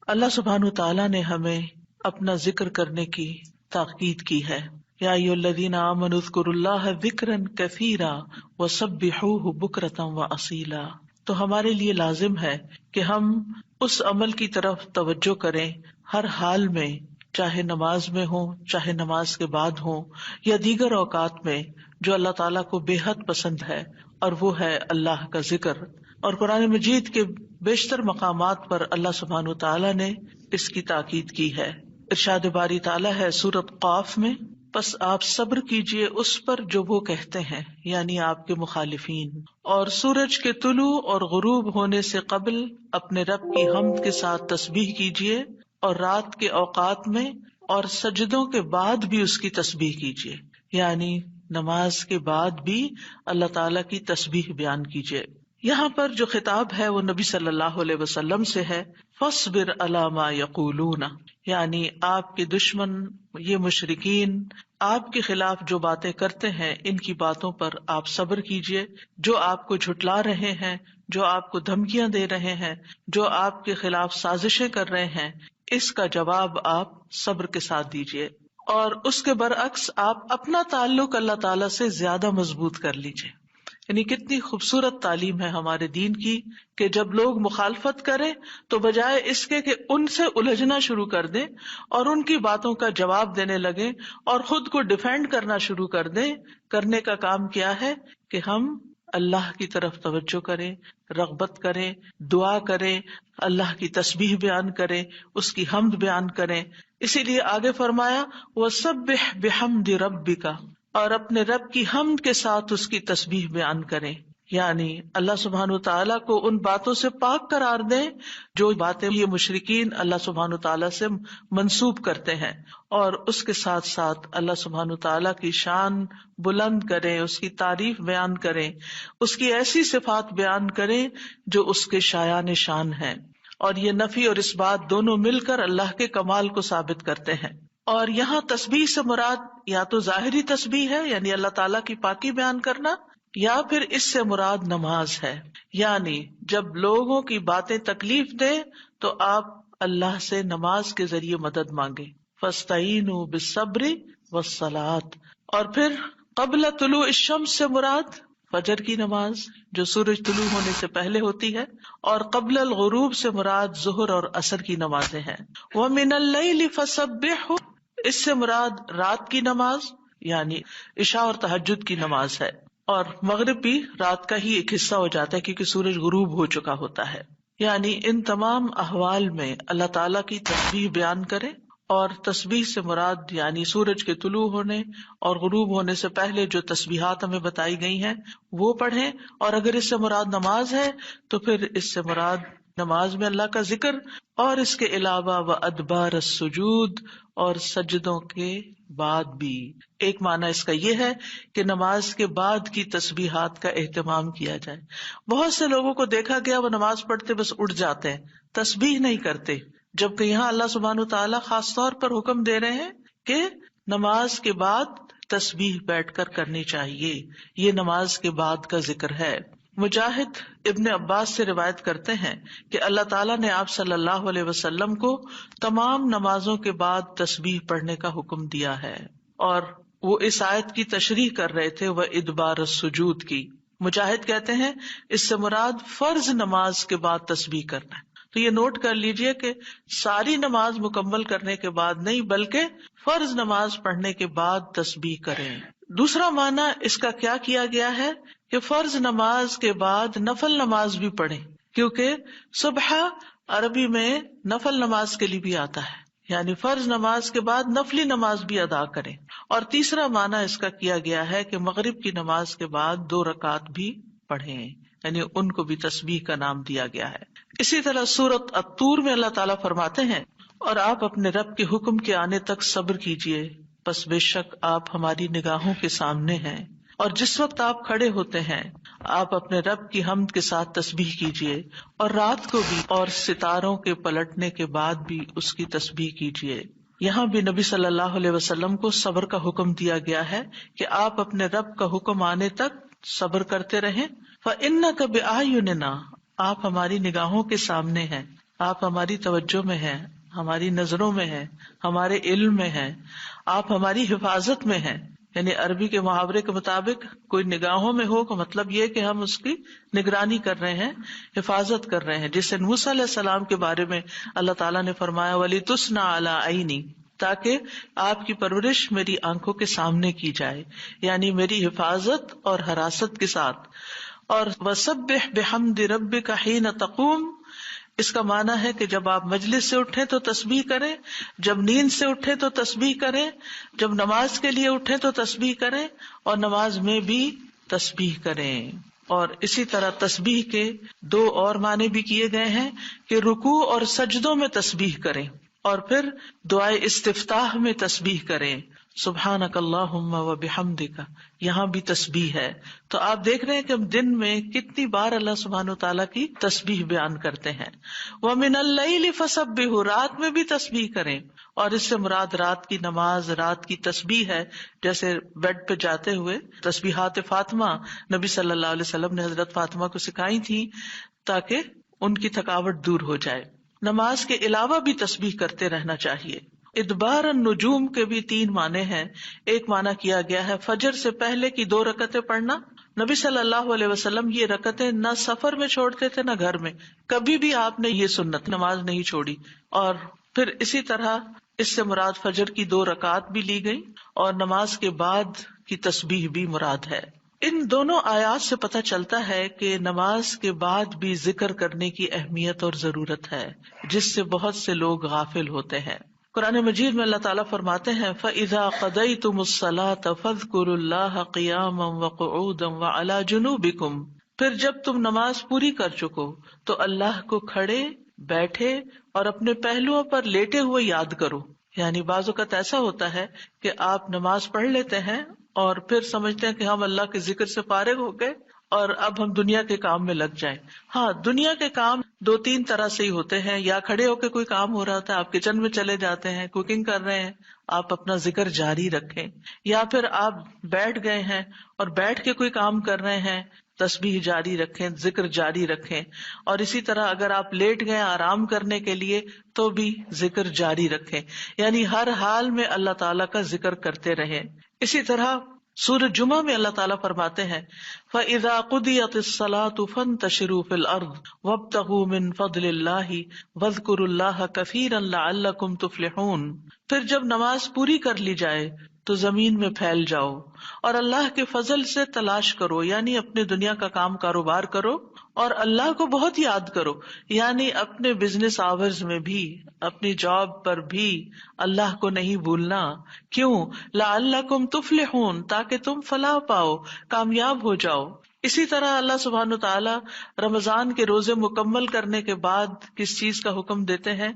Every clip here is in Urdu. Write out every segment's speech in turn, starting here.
اللہ سبحانہ تعالیٰ نے ہمیں اپنا ذکر کرنے کی تاکید کی ہے. یا ایھا الذین آمنوا اذکروا اللہ ذکرا کثیرا وسبحوہ بکرۃ واصیلا. تو ہمارے لیے لازم ہے کہ ہم اس عمل کی طرف توجہ کریں ہر حال میں، چاہے نماز میں ہو، چاہے نماز کے بعد ہو، یا دیگر اوقات میں، جو اللہ تعالیٰ کو بے حد پسند ہے، اور وہ ہے اللہ کا ذکر. اور قرآن مجید کے بیشتر مقامات پر اللہ سبحانہ تعالیٰ نے اس کی تاکید کی ہے. ارشاد باری تعالیٰ ہے سورۃ قاف میں، پس آپ صبر کیجئے اس پر جو وہ کہتے ہیں، یعنی آپ کے مخالفین، اور سورج کے طلوع اور غروب ہونے سے قبل اپنے رب کی حمد کے ساتھ تسبیح کیجئے، اور رات کے اوقات میں اور سجدوں کے بعد بھی اس کی تسبیح کیجئے، یعنی نماز کے بعد بھی اللہ تعالیٰ کی تسبیح بیان کیجئے. یہاں پر جو خطاب ہے وہ نبی صلی اللہ علیہ وسلم سے ہے. فاصبر علی ما یقولون، یعنی آپ کے دشمن یہ مشرکین آپ کے خلاف جو باتیں کرتے ہیں، ان کی باتوں پر آپ صبر کیجئے. جو آپ کو جھٹلا رہے ہیں، جو آپ کو دھمکیاں دے رہے ہیں، جو آپ کے خلاف سازشیں کر رہے ہیں، اس کا جواب آپ صبر کے ساتھ دیجئے. اور اس کے برعکس آپ اپنا تعلق اللہ تعالیٰ سے زیادہ مضبوط کر لیجئے. یعنی کتنی خوبصورت تعلیم ہے ہمارے دین کی کہ جب لوگ مخالفت کریں تو بجائے اس کے کہ ان سے الجھنا شروع کر دیں اور ان کی باتوں کا جواب دینے لگیں اور خود کو ڈیفینڈ کرنا شروع کر دیں، کرنے کا کام کیا ہے کہ ہم اللہ کی طرف توجہ کریں، رغبت کریں، دعا کریں، اللہ کی تسبیح بیان کریں، اس کی حمد بیان کریں. اسی لیے آگے فرمایا وَسَبِّحْ بِحَمْدِ رَبِّكَ، اور اپنے رب کی حمد کے ساتھ اس کی تسبیح بیان کریں. یعنی اللہ سبحانہ تعالیٰ کو ان باتوں سے پاک قرار دیں جو باتیں یہ مشرکین اللہ سبحانہ تعالیٰ سے منسوب کرتے ہیں، اور اس کے ساتھ ساتھ اللہ سبحانہ تعالیٰ کی شان بلند کریں، اس کی تعریف بیان کریں، اس کی ایسی صفات بیان کریں جو اس کے شایان شان ہیں. اور یہ نفی اور اس بات دونوں مل کر اللہ کے کمال کو ثابت کرتے ہیں. اور یہاں تسبیح سے مراد یا تو ظاہری تسبیح ہے، یعنی اللہ تعالیٰ کی پاکی بیان کرنا، یا پھر اس سے مراد نماز ہے. یعنی جب لوگوں کی باتیں تکلیف دیں تو آپ اللہ سے نماز کے ذریعے مدد مانگیں. فَاسْتَعِینُوا بِالصَّبْرِ وَالصَّلَاةِ. اور پھر قبل طلوع الشمس سے مراد فجر کی نماز جو سورج طلوع ہونے سے پہلے ہوتی ہے، اور قبل الغروب سے مراد ظہر اور عصر کی نمازیں ہیں. وَمِنَ اللَّيْلِ فَسَبِّحْهُ، اس سے مراد رات کی نماز یعنی عشاء اور تہجد کی نماز ہے. اور مغرب بھی رات کا ہی ایک حصہ ہو جاتا ہے کیونکہ سورج غروب ہو چکا ہوتا ہے. یعنی ان تمام احوال میں اللہ تعالیٰ کی تسبیح بیان کریں، اور تسبیح سے مراد یعنی سورج کے طلوع ہونے اور غروب ہونے سے پہلے جو تسبیحات ہمیں بتائی گئی ہیں وہ پڑھیں. اور اگر اس سے مراد نماز ہے تو پھر اس سے مراد نماز میں اللہ کا ذکر، اور اس کے علاوہ وَأَدْبَارَ السُّجُودِ، اور سجدوں کے بعد بھی. ایک معنی اس کا یہ ہے کہ نماز کے بعد کی تسبیحات کا اہتمام کیا جائے. بہت سے لوگوں کو دیکھا گیا وہ نماز پڑھتے بس اٹھ جاتے ہیں، تسبیح نہیں کرتے، جبکہ یہاں اللہ سبحانہ تعالیٰ خاص طور پر حکم دے رہے ہیں کہ نماز کے بعد تسبیح بیٹھ کر کرنی چاہیے. یہ نماز کے بعد کا ذکر ہے. مجاہد ابن عباس سے روایت کرتے ہیں کہ اللہ تعالیٰ نے آپ صلی اللہ علیہ وسلم کو تمام نمازوں کے بعد تسبیح پڑھنے کا حکم دیا ہے، اور وہ اس آیت کی تشریح کر رہے تھے وَإِدْبَارَ السُّجُودِ کی. مجاہد کہتے ہیں اس سے مراد فرض نماز کے بعد تسبیح کرنا ہے. تو یہ نوٹ کر لیجئے کہ ساری نماز مکمل کرنے کے بعد نہیں بلکہ فرض نماز پڑھنے کے بعد تسبیح کریں. دوسرا معنی اس کا کیا کیا گیا ہے کہ فرض نماز کے بعد نفل نماز بھی پڑھیں، کیونکہ صبح عربی میں نفل نماز کے لیے بھی آتا ہے، یعنی فرض نماز کے بعد نفلی نماز بھی ادا کریں. اور تیسرا معنی اس کا کیا گیا ہے کہ مغرب کی نماز کے بعد 2 رکعت بھی پڑھیں، یعنی ان کو بھی تسبیح کا نام دیا گیا ہے. اسی طرح سورۃ الطور میں اللہ تعالیٰ فرماتے ہیں اور آپ اپنے رب کے حکم کے آنے تک صبر کیجئے، پس بے شک آپ ہماری نگاہوں کے سامنے ہیں. اور جس وقت آپ کھڑے ہوتے ہیں آپ اپنے رب کی حمد کے ساتھ تسبیح کیجئے، اور رات کو بھی اور ستاروں کے پلٹنے کے بعد بھی اس کی تسبیح کیجئے. یہاں بھی نبی صلی اللہ علیہ وسلم کو صبر کا حکم دیا گیا ہے کہ آپ اپنے رب کا حکم آنے تک صبر کرتے رہیں. فَإِنَّكَ بِأَعْيُنِنَا، آپ ہماری نگاہوں کے سامنے ہیں، آپ ہماری توجہ میں ہیں، ہماری نظروں میں ہیں، ہمارے علم میں ہیں، آپ ہماری حفاظت میں ہیں. یعنی عربی کے محاورے کے مطابق کوئی نگاہوں میں ہو کا مطلب یہ کہ ہم اس کی نگرانی کر رہے ہیں، حفاظت کر رہے ہیں. جسے موسیٰ علیہ السلام کے بارے میں اللہ تعالیٰ نے فرمایا وَلِتُصْنَعَ عَلَىٰ عَيْنِي، تاکہ آپ کی پرورش میری آنکھوں کے سامنے کی جائے، یعنی میری حفاظت اور حراست کے ساتھ. اور وَسَبِّحْ بِحَمْدِ رَبِّكَ حِينَ تَقُومُ، اس کا معنی ہے کہ جب آپ مجلس سے اٹھیں تو تسبیح کریں، جب نیند سے اٹھیں تو تسبیح کریں، جب نماز کے لیے اٹھیں تو تسبیح کریں، اور نماز میں بھی تسبیح کریں. اور اسی طرح تسبیح کے دو اور معنی بھی کیے گئے ہیں کہ رکوع اور سجدوں میں تسبیح کریں، اور پھر دعائے استفتاح میں تسبیح کریں، سبحانک اللہم و بحمدک، یہاں بھی تسبیح ہے. تو آپ دیکھ رہے ہیں کہ ہم دن میں کتنی بار اللہ سبحانہ و تعالیٰ کی تسبیح بیان کرتے ہیں. وَمِنَ اللَّيْلِ فَسَبِّحْ، رات میں بھی تسبیح کریں، اور اس سے مراد رات کی نماز، رات کی تسبیح ہے. جیسے بیڈ پہ جاتے ہوئے تسبیحات فاطمہ نبی صلی اللہ علیہ وسلم نے حضرت فاطمہ کو سکھائی تھی تاکہ ان کی تھکاوٹ دور ہو جائے. نماز کے علاوہ بھی تسبیح کرتے رہنا چاہیے. ادبار النجوم کے بھی 3 معنی ہیں. ایک معنی کیا گیا ہے فجر سے پہلے کی 2 رکعتیں پڑھنا. نبی صلی اللہ علیہ وسلم یہ رکعتیں نہ سفر میں چھوڑتے تھے نہ گھر میں، کبھی بھی آپ نے یہ سنت نماز نہیں چھوڑی. اور پھر اسی طرح اس سے مراد فجر کی 2 رکعات بھی لی گئی، اور نماز کے بعد کی تسبیح بھی مراد ہے. ان دونوں آیات سے پتہ چلتا ہے کہ نماز کے بعد بھی ذکر کرنے کی اہمیت اور ضرورت ہے، جس سے بہت سے لوگ غافل ہوتے ہیں. قرآن مجید میں اللہ تعالیٰ فرماتے ہیں فَإِذَا قَضَيْتُمُ الصَّلَاةَ فَاذْكُرُوا اللَّهَ قِيَامًا وَقُعُودًا وَعَلَى جُنُوبِكُمْ، پھر جب تم نماز پوری کر چکو تو اللہ کو کھڑے، بیٹھے اور اپنے پہلوؤں پر لیٹے ہوئے یاد کرو. یعنی بعض اوقات ایسا ہوتا ہے کہ آپ نماز پڑھ لیتے ہیں اور پھر سمجھتے ہیں کہ ہم اللہ کے ذکر سے فارغ ہو گئے اور اب ہم دنیا کے کام میں لگ جائیں. ہاں، دنیا کے کام 2-3 طرح سے ہی ہوتے ہیں. یا کھڑے ہو کے کوئی کام ہو رہا ہوتا ہے، آپ کچن میں چلے جاتے ہیں، کوکنگ کر رہے ہیں، آپ اپنا ذکر جاری رکھیں. یا پھر آپ بیٹھ گئے ہیں اور بیٹھ کے کوئی کام کر رہے ہیں، تسبیح جاری رکھیں، ذکر جاری رکھیں. اور اسی طرح اگر آپ لیٹ گئے آرام کرنے کے لیے تو بھی ذکر جاری رکھیں. یعنی ہر حال میں اللہ تعالیٰ کا ذکر کرتے رہیں. اسی طرح سورۃ جمعہ میں اللہ تعالیٰ فرماتے ہیں فَإِذَا قُضِيَتِ الصَّلَاةُ فَانتَشِرُوا فِي الْأَرْضِ وَابْتَغُوا مِن فَضْلِ اللَّهِ وَاذْكُرُوا اللَّهَ كَثِيرًا لَعَلَّكُمْ تُفْلِحُونَ. پھر جب نماز پوری کر لی جائے تو زمین میں پھیل جاؤ اور اللہ کے فضل سے تلاش کرو، یعنی اپنے دنیا کا کام کاروبار کرو اور اللہ کو بہت یاد کرو. یعنی اپنے بزنس آورز میں بھی، اپنی جاب پر بھی اللہ کو نہیں بھولنا. کیوں؟ لعلکم تفلحون، تاکہ تم فلاح پاؤ، کامیاب ہو جاؤ. اسی طرح اللہ سبحانہ تعالیٰ رمضان کے روزے مکمل کرنے کے بعد کس چیز کا حکم دیتے ہیں؟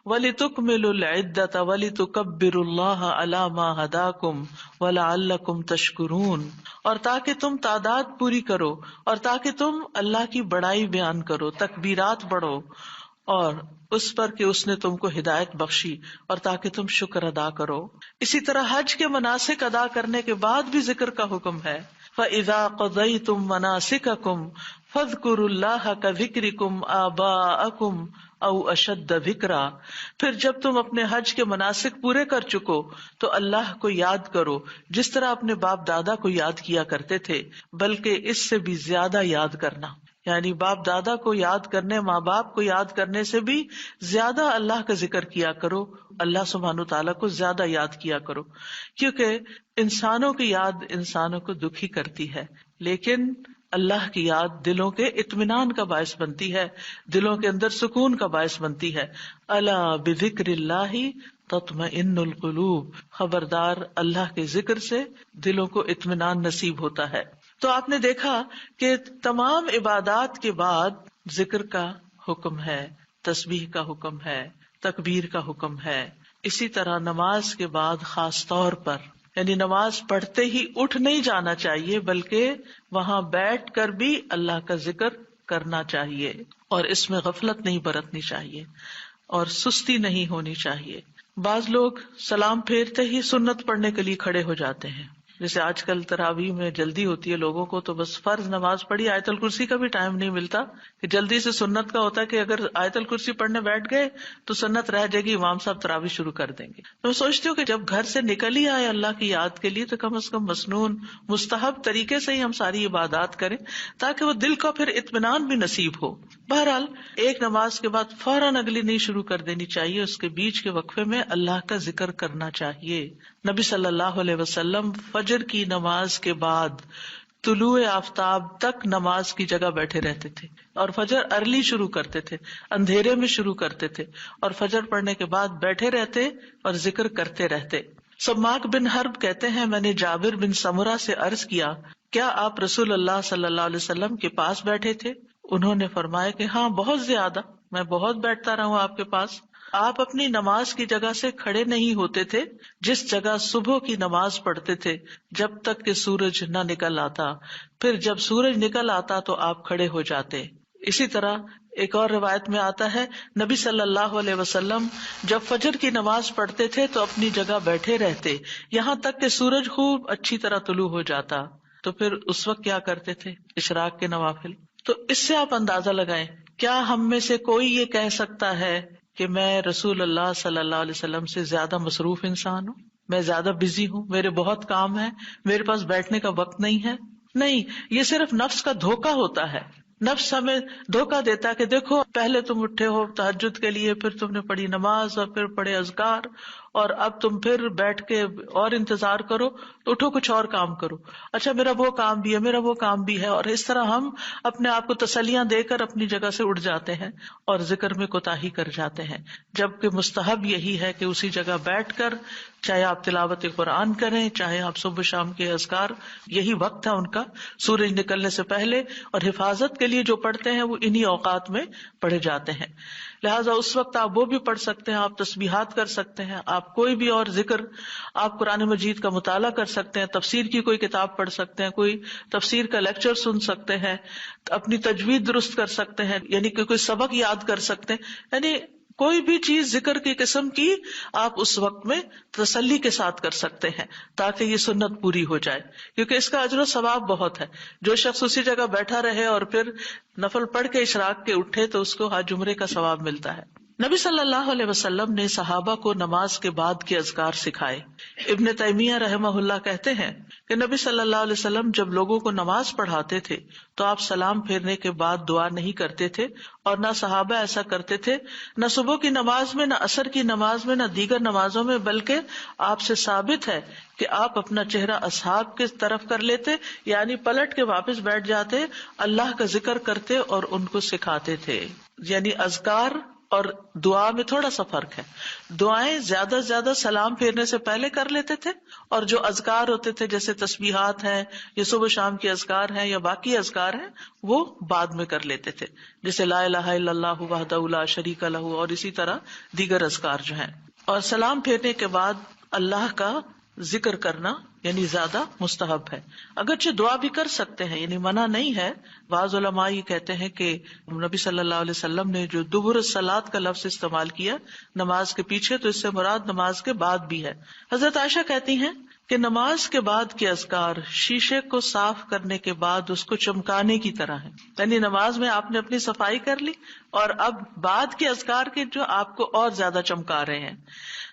وَلِتُكْمِلُوا الْعِدَّةَ وَلِتُكَبِّرُوا اللَّهَ عَلَىٰ مَا هَدَاكُمْ وَلَعَلَّكُمْ تَشْكُرُونَ. اور تاکہ تم تعداد پوری کرو، اور تاکہ تم اللہ کی بڑائی بیان کرو، تکبیرات پڑھو، اور اس پر کہ اس نے تم کو ہدایت بخشی، اور تاکہ تم شکر ادا کرو. اسی طرح حج کے مناسک ادا کرنے کے بعد بھی ذکر کا حکم ہے. فَإِذَا قَضَيْتُم مَّنَاسِكَكُمْ فَاذْكُرُوا اللَّهَ كَذِكْرِكُمْ آبَاءَكُمْ أَوْ أَشَدَّ ذِكْرًا. پھر جب تم اپنے حج کے مناسک پورے کر چکو تو اللہ کو یاد کرو جس طرح اپنے باپ دادا کو یاد کیا کرتے تھے، بلکہ اس سے بھی زیادہ یاد کرنا. یعنی باپ دادا کو یاد کرنے، ماں باپ کو یاد کرنے سے بھی زیادہ اللہ کا ذکر کیا کرو، اللہ سبحانہ تعالیٰ کو زیادہ یاد کیا کرو. کیونکہ انسانوں کی یاد انسانوں کو دکھی کرتی ہے، لیکن اللہ کی یاد دلوں کے اطمینان کا باعث بنتی ہے، دلوں کے اندر سکون کا باعث بنتی ہے. الا بذکر اللہ تطمئن القلوب، خبردار اللہ کے ذکر سے دلوں کو اطمینان نصیب ہوتا ہے. تو آپ نے دیکھا کہ تمام عبادات کے بعد ذکر کا حکم ہے، تسبیح کا حکم ہے، تکبیر کا حکم ہے. اسی طرح نماز کے بعد خاص طور پر، یعنی نماز پڑھتے ہی اٹھ نہیں جانا چاہیے، بلکہ وہاں بیٹھ کر بھی اللہ کا ذکر کرنا چاہیے، اور اس میں غفلت نہیں برتنی چاہیے اور سستی نہیں ہونی چاہیے. بعض لوگ سلام پھیرتے ہی سنت پڑھنے کے لیے کھڑے ہو جاتے ہیں، جیسے آج کل تراویح میں جلدی ہوتی ہے لوگوں کو، تو بس فرض نماز پڑھی، آیت الکرسی کا بھی ٹائم نہیں ملتا کہ جلدی سے سنت کا ہوتا ہے کہ اگر آیت الکرسی پڑھنے بیٹھ گئے تو سنت رہ جائے گی، امام صاحب تراویح شروع کر دیں گے. تو میں سوچتی ہوں کہ جب گھر سے نکل ہی آئے اللہ کی یاد کے لیے تو کم از کم مسنون مستحب طریقے سے ہی ہم ساری عبادات کریں تاکہ وہ دل کو پھر اطمینان بھی نصیب ہو. بہرحال ایک نماز کے بعد فوراً اگلی نہیں شروع کر دینی چاہیے، اس کے بیچ کے وقفے میں اللہ کا ذکر کرنا چاہیے. نبی صلی اللہ علیہ وسلم فجر کی نماز کے بعد طلوع آفتاب تک نماز کی جگہ بیٹھے رہتے تھے، اور فجر ارلی شروع کرتے تھے، اندھیرے میں شروع کرتے تھے، اور فجر پڑھنے کے بعد بیٹھے رہتے اور ذکر کرتے رہتے. سماک بن حرب کہتے ہیں میں نے جابر بن سمرہ سے عرض کیا کیا آپ رسول اللہ صلی اللہ علیہ وسلم کے پاس بیٹھے تھے؟ انہوں نے فرمایا کہ ہاں بہت زیادہ، میں بہت بیٹھتا رہا ہوں آپ کے پاس. آپ اپنی نماز کی جگہ سے کھڑے نہیں ہوتے تھے جس جگہ صبح کی نماز پڑھتے تھے جب تک کہ سورج نہ نکل آتا، پھر جب سورج نکل آتا تو آپ کھڑے ہو جاتے. اسی طرح ایک اور روایت میں آتا ہے نبی صلی اللہ علیہ وسلم جب فجر کی نماز پڑھتے تھے تو اپنی جگہ بیٹھے رہتے یہاں تک کہ سورج خوب اچھی طرح طلوع ہو جاتا، تو پھر اس وقت کیا کرتے تھے؟ اشراق کے نوافل. تو اس سے آپ اندازہ لگائیں کیا ہم میں سے کوئی یہ کہہ سکتا ہے کہ میں رسول اللہ صلی اللہ علیہ وسلم سے زیادہ مصروف انسان ہوں، میں زیادہ بزی ہوں، میرے بہت کام ہے، میرے پاس بیٹھنے کا وقت نہیں ہے؟ نہیں، یہ صرف نفس کا دھوکہ ہوتا ہے. نفس ہمیں دھوکہ دیتا ہے کہ دیکھو پہلے تم اٹھے ہو تہجد کے لیے، پھر تم نے پڑھی نماز اور پھر پڑھے اذکار، اور اب تم پھر بیٹھ کے اور انتظار کرو تو اٹھو کچھ اور کام کرو، اچھا میرا وہ کام بھی ہے، میرا وہ کام بھی ہے. اور اس طرح ہم اپنے آپ کو تسلیاں دے کر اپنی جگہ سے اٹھ جاتے ہیں اور ذکر میں کوتاہی کر جاتے ہیں، جبکہ مستحب یہی ہے کہ اسی جگہ بیٹھ کر چاہے آپ تلاوت قرآن کریں، چاہے آپ صبح شام کے اذکار، یہی وقت ہے ان کا سورج نکلنے سے پہلے، اور حفاظت کے لیے جو پڑھتے ہیں وہ انہی اوقات میں پڑھے جاتے ہیں. لہٰذا اس وقت آپ وہ بھی پڑھ سکتے ہیں، آپ تسبیحات کر سکتے ہیں، آپ کوئی بھی اور ذکر، آپ قرآن مجید کا مطالعہ کر سکتے ہیں، تفسیر کی کوئی کتاب پڑھ سکتے ہیں، کوئی تفسیر کا لیکچر سن سکتے ہیں، اپنی تجوید درست کر سکتے ہیں، یعنی کہ کوئی سبق یاد کر سکتے ہیں، یعنی کوئی بھی چیز ذکر کی قسم کی آپ اس وقت میں تسلی کے ساتھ کر سکتے ہیں تاکہ یہ سنت پوری ہو جائے، کیونکہ اس کا اجر و ثواب بہت ہے. جو شخص اسی جگہ بیٹھا رہے اور پھر نفل پڑھ کے اشراق کے اٹھے تو اس کو حج عمرے کا ثواب ملتا ہے. نبی صلی اللہ علیہ وسلم نے صحابہ کو نماز کے بعد کے اذکار سکھائے. ابن تیمیہ رحمہ اللہ کہتے ہیں کہ نبی صلی اللہ علیہ وسلم جب لوگوں کو نماز پڑھاتے تھے تو آپ سلام پھیرنے کے بعد دعا نہیں کرتے تھے، اور نہ صحابہ ایسا کرتے تھے، نہ صبح کی نماز میں، نہ عصر کی نماز میں، نہ دیگر نمازوں میں، بلکہ آپ سے ثابت ہے کہ آپ اپنا چہرہ اصحاب کی طرف کر لیتے، یعنی پلٹ کے واپس بیٹھ جاتے، اللہ کا ذکر کرتے اور ان کو سکھاتے تھے. یعنی اذکار اور دعا میں تھوڑا سا فرق ہے. دعائیں زیادہ سے زیادہ سلام پھیرنے سے پہلے کر لیتے تھے، اور جو اذکار ہوتے تھے جیسے تسبیحات ہیں یا صبح شام کے اذکار ہیں یا باقی اذکار ہیں وہ بعد میں کر لیتے تھے، جیسے لا الہ الا اللہ وحدہ لا شریک لہ، اور اسی طرح دیگر اذکار جو ہیں. اور سلام پھیرنے کے بعد اللہ کا ذکر کرنا یعنی زیادہ مستحب ہے. اگرچہ دعا بھی کر سکتے ہیں، یعنی منع نہیں ہے. بعض علماء یہ کہتے ہیں کہ نبی صلی اللہ علیہ وسلم نے جو دبر الصلاۃ کا لفظ استعمال کیا نماز کے پیچھے، تو اس سے مراد نماز کے بعد بھی ہے. حضرت عائشہ کہتی ہیں کہ نماز کے بعد کے اذکار شیشے کو صاف کرنے کے بعد اس کو چمکانے کی طرح ہے، یعنی نماز میں آپ نے اپنی صفائی کر لی اور اب بعد کے اذکار کے جو آپ کو اور زیادہ چمکا رہے ہیں.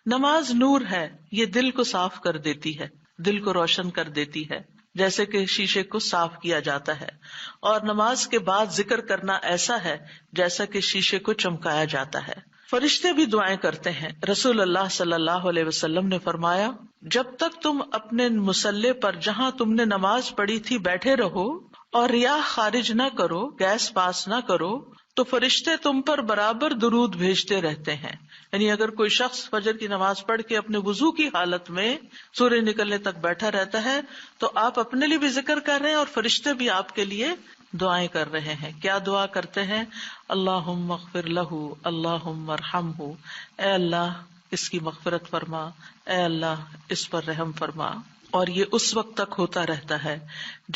نماز نور ہے، یہ دل کو صاف کر دیتی ہے، دل کو روشن کر دیتی ہے، جیسے کہ شیشے کو صاف کیا جاتا ہے. اور نماز کے بعد ذکر کرنا ایسا ہے جیسا کہ شیشے کو چمکایا جاتا ہے. فرشتے بھی دعائیں کرتے ہیں. رسول اللہ صلی اللہ علیہ وسلم نے فرمایا جب تک تم اپنے مصلی پر جہاں تم نے نماز پڑھی تھی بیٹھے رہو اور ریاح خارج نہ کرو، گیس پاس نہ کرو، تو فرشتے تم پر برابر درود بھیجتے رہتے ہیں. یعنی اگر کوئی شخص فجر کی نماز پڑھ کے اپنے وضو کی حالت میں سورج نکلنے تک بیٹھا رہتا ہے تو آپ اپنے لیے بھی ذکر کر رہے ہیں اور فرشتے بھی آپ کے لیے دعائیں کر رہے ہیں. کیا دعا کرتے ہیں؟ اللہم اغفر لہ، اللہم ارحمہ، اے اللہ اس کی مغفرت فرما، اے اللہ اس پر رحم فرما. اور یہ اس وقت تک ہوتا رہتا ہے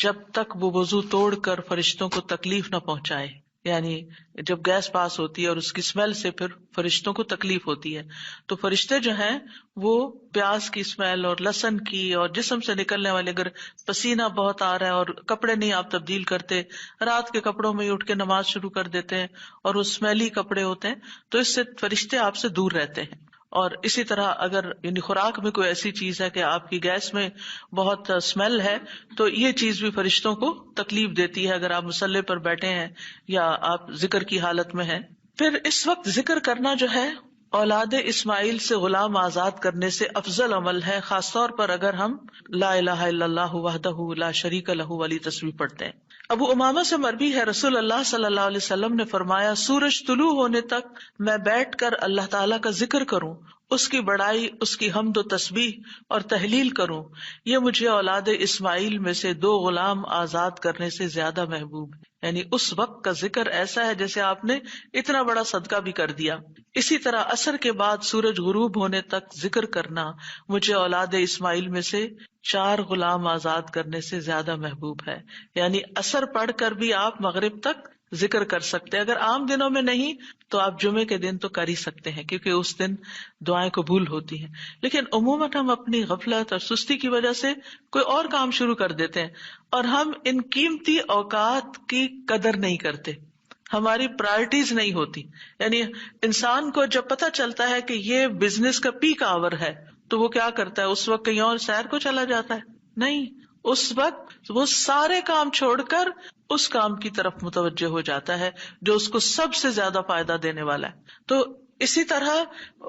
جب تک وہ وضو توڑ کر فرشتوں کو تکلیف نہ پہنچائے. یعنی جب گیس پاس ہوتی ہے اور اس کی اسمیل سے پھر فرشتوں کو تکلیف ہوتی ہے، تو فرشتے جو ہیں وہ پیاز کی اسمیل اور لہسن کی اور جسم سے نکلنے والے، اگر پسینہ بہت آ رہا ہے اور کپڑے نہیں آپ تبدیل کرتے، رات کے کپڑوں میں ہی اٹھ کے نماز شروع کر دیتے ہیں اور وہ اسمیلی کپڑے ہوتے ہیں، تو اس سے فرشتے آپ سے دور رہتے ہیں. اور اسی طرح اگر یعنی خوراک میں کوئی ایسی چیز ہے کہ آپ کی گیس میں بہت اسمیل ہے، تو یہ چیز بھی فرشتوں کو تکلیف دیتی ہے اگر آپ مصلی پر بیٹھے ہیں یا آپ ذکر کی حالت میں ہیں. پھر اس وقت ذکر کرنا جو ہے اولاد اسماعیل سے غلام آزاد کرنے سے افضل عمل ہے، خاص طور پر اگر ہم لا الہ الا اللہ وحدہ لا شریک لہ والی تسبیح پڑھتے ہیں. ابو امامہ سے مروی ہے، رسول اللہ صلی اللہ علیہ وسلم نے فرمایا، سورج طلوع ہونے تک میں بیٹھ کر اللہ تعالیٰ کا ذکر کروں، اس کی بڑائی، اس کی حمد و تسبیح اور تحلیل کروں، یہ مجھے اولاد اسماعیل میں سے 2 غلام آزاد کرنے سے زیادہ محبوب ہے. یعنی اس وقت کا ذکر ایسا ہے جیسے آپ نے اتنا بڑا صدقہ بھی کر دیا. اسی طرح عصر کے بعد سورج غروب ہونے تک ذکر کرنا مجھے اولاد اسماعیل میں سے 4 غلام آزاد کرنے سے زیادہ محبوب ہے. یعنی عصر پڑھ کر بھی آپ مغرب تک ذکر کر سکتے ہیں. اگر عام دنوں میں نہیں تو آپ جمعے کے دن تو کر ہی سکتے ہیں، کیونکہ اس دن دعائیں قبول ہوتی ہیں. لیکن عموماً ہم اپنی غفلت اور سستی کی وجہ سے کوئی اور کام شروع کر دیتے ہیں اور ہم ان قیمتی اوقات کی قدر نہیں کرتے، ہماری پرائرٹیز نہیں ہوتی. یعنی انسان کو جب پتہ چلتا ہے کہ یہ بزنس کا پیک آور ہے تو وہ کیا کرتا ہے، اس وقت کہیں اور سیر کو چلا جاتا ہے؟ نہیں، اس وقت وہ سارے کام چھوڑ کر اس کام کی طرف متوجہ ہو جاتا ہے جو اس کو سب سے زیادہ فائدہ دینے والا ہے. تو اسی طرح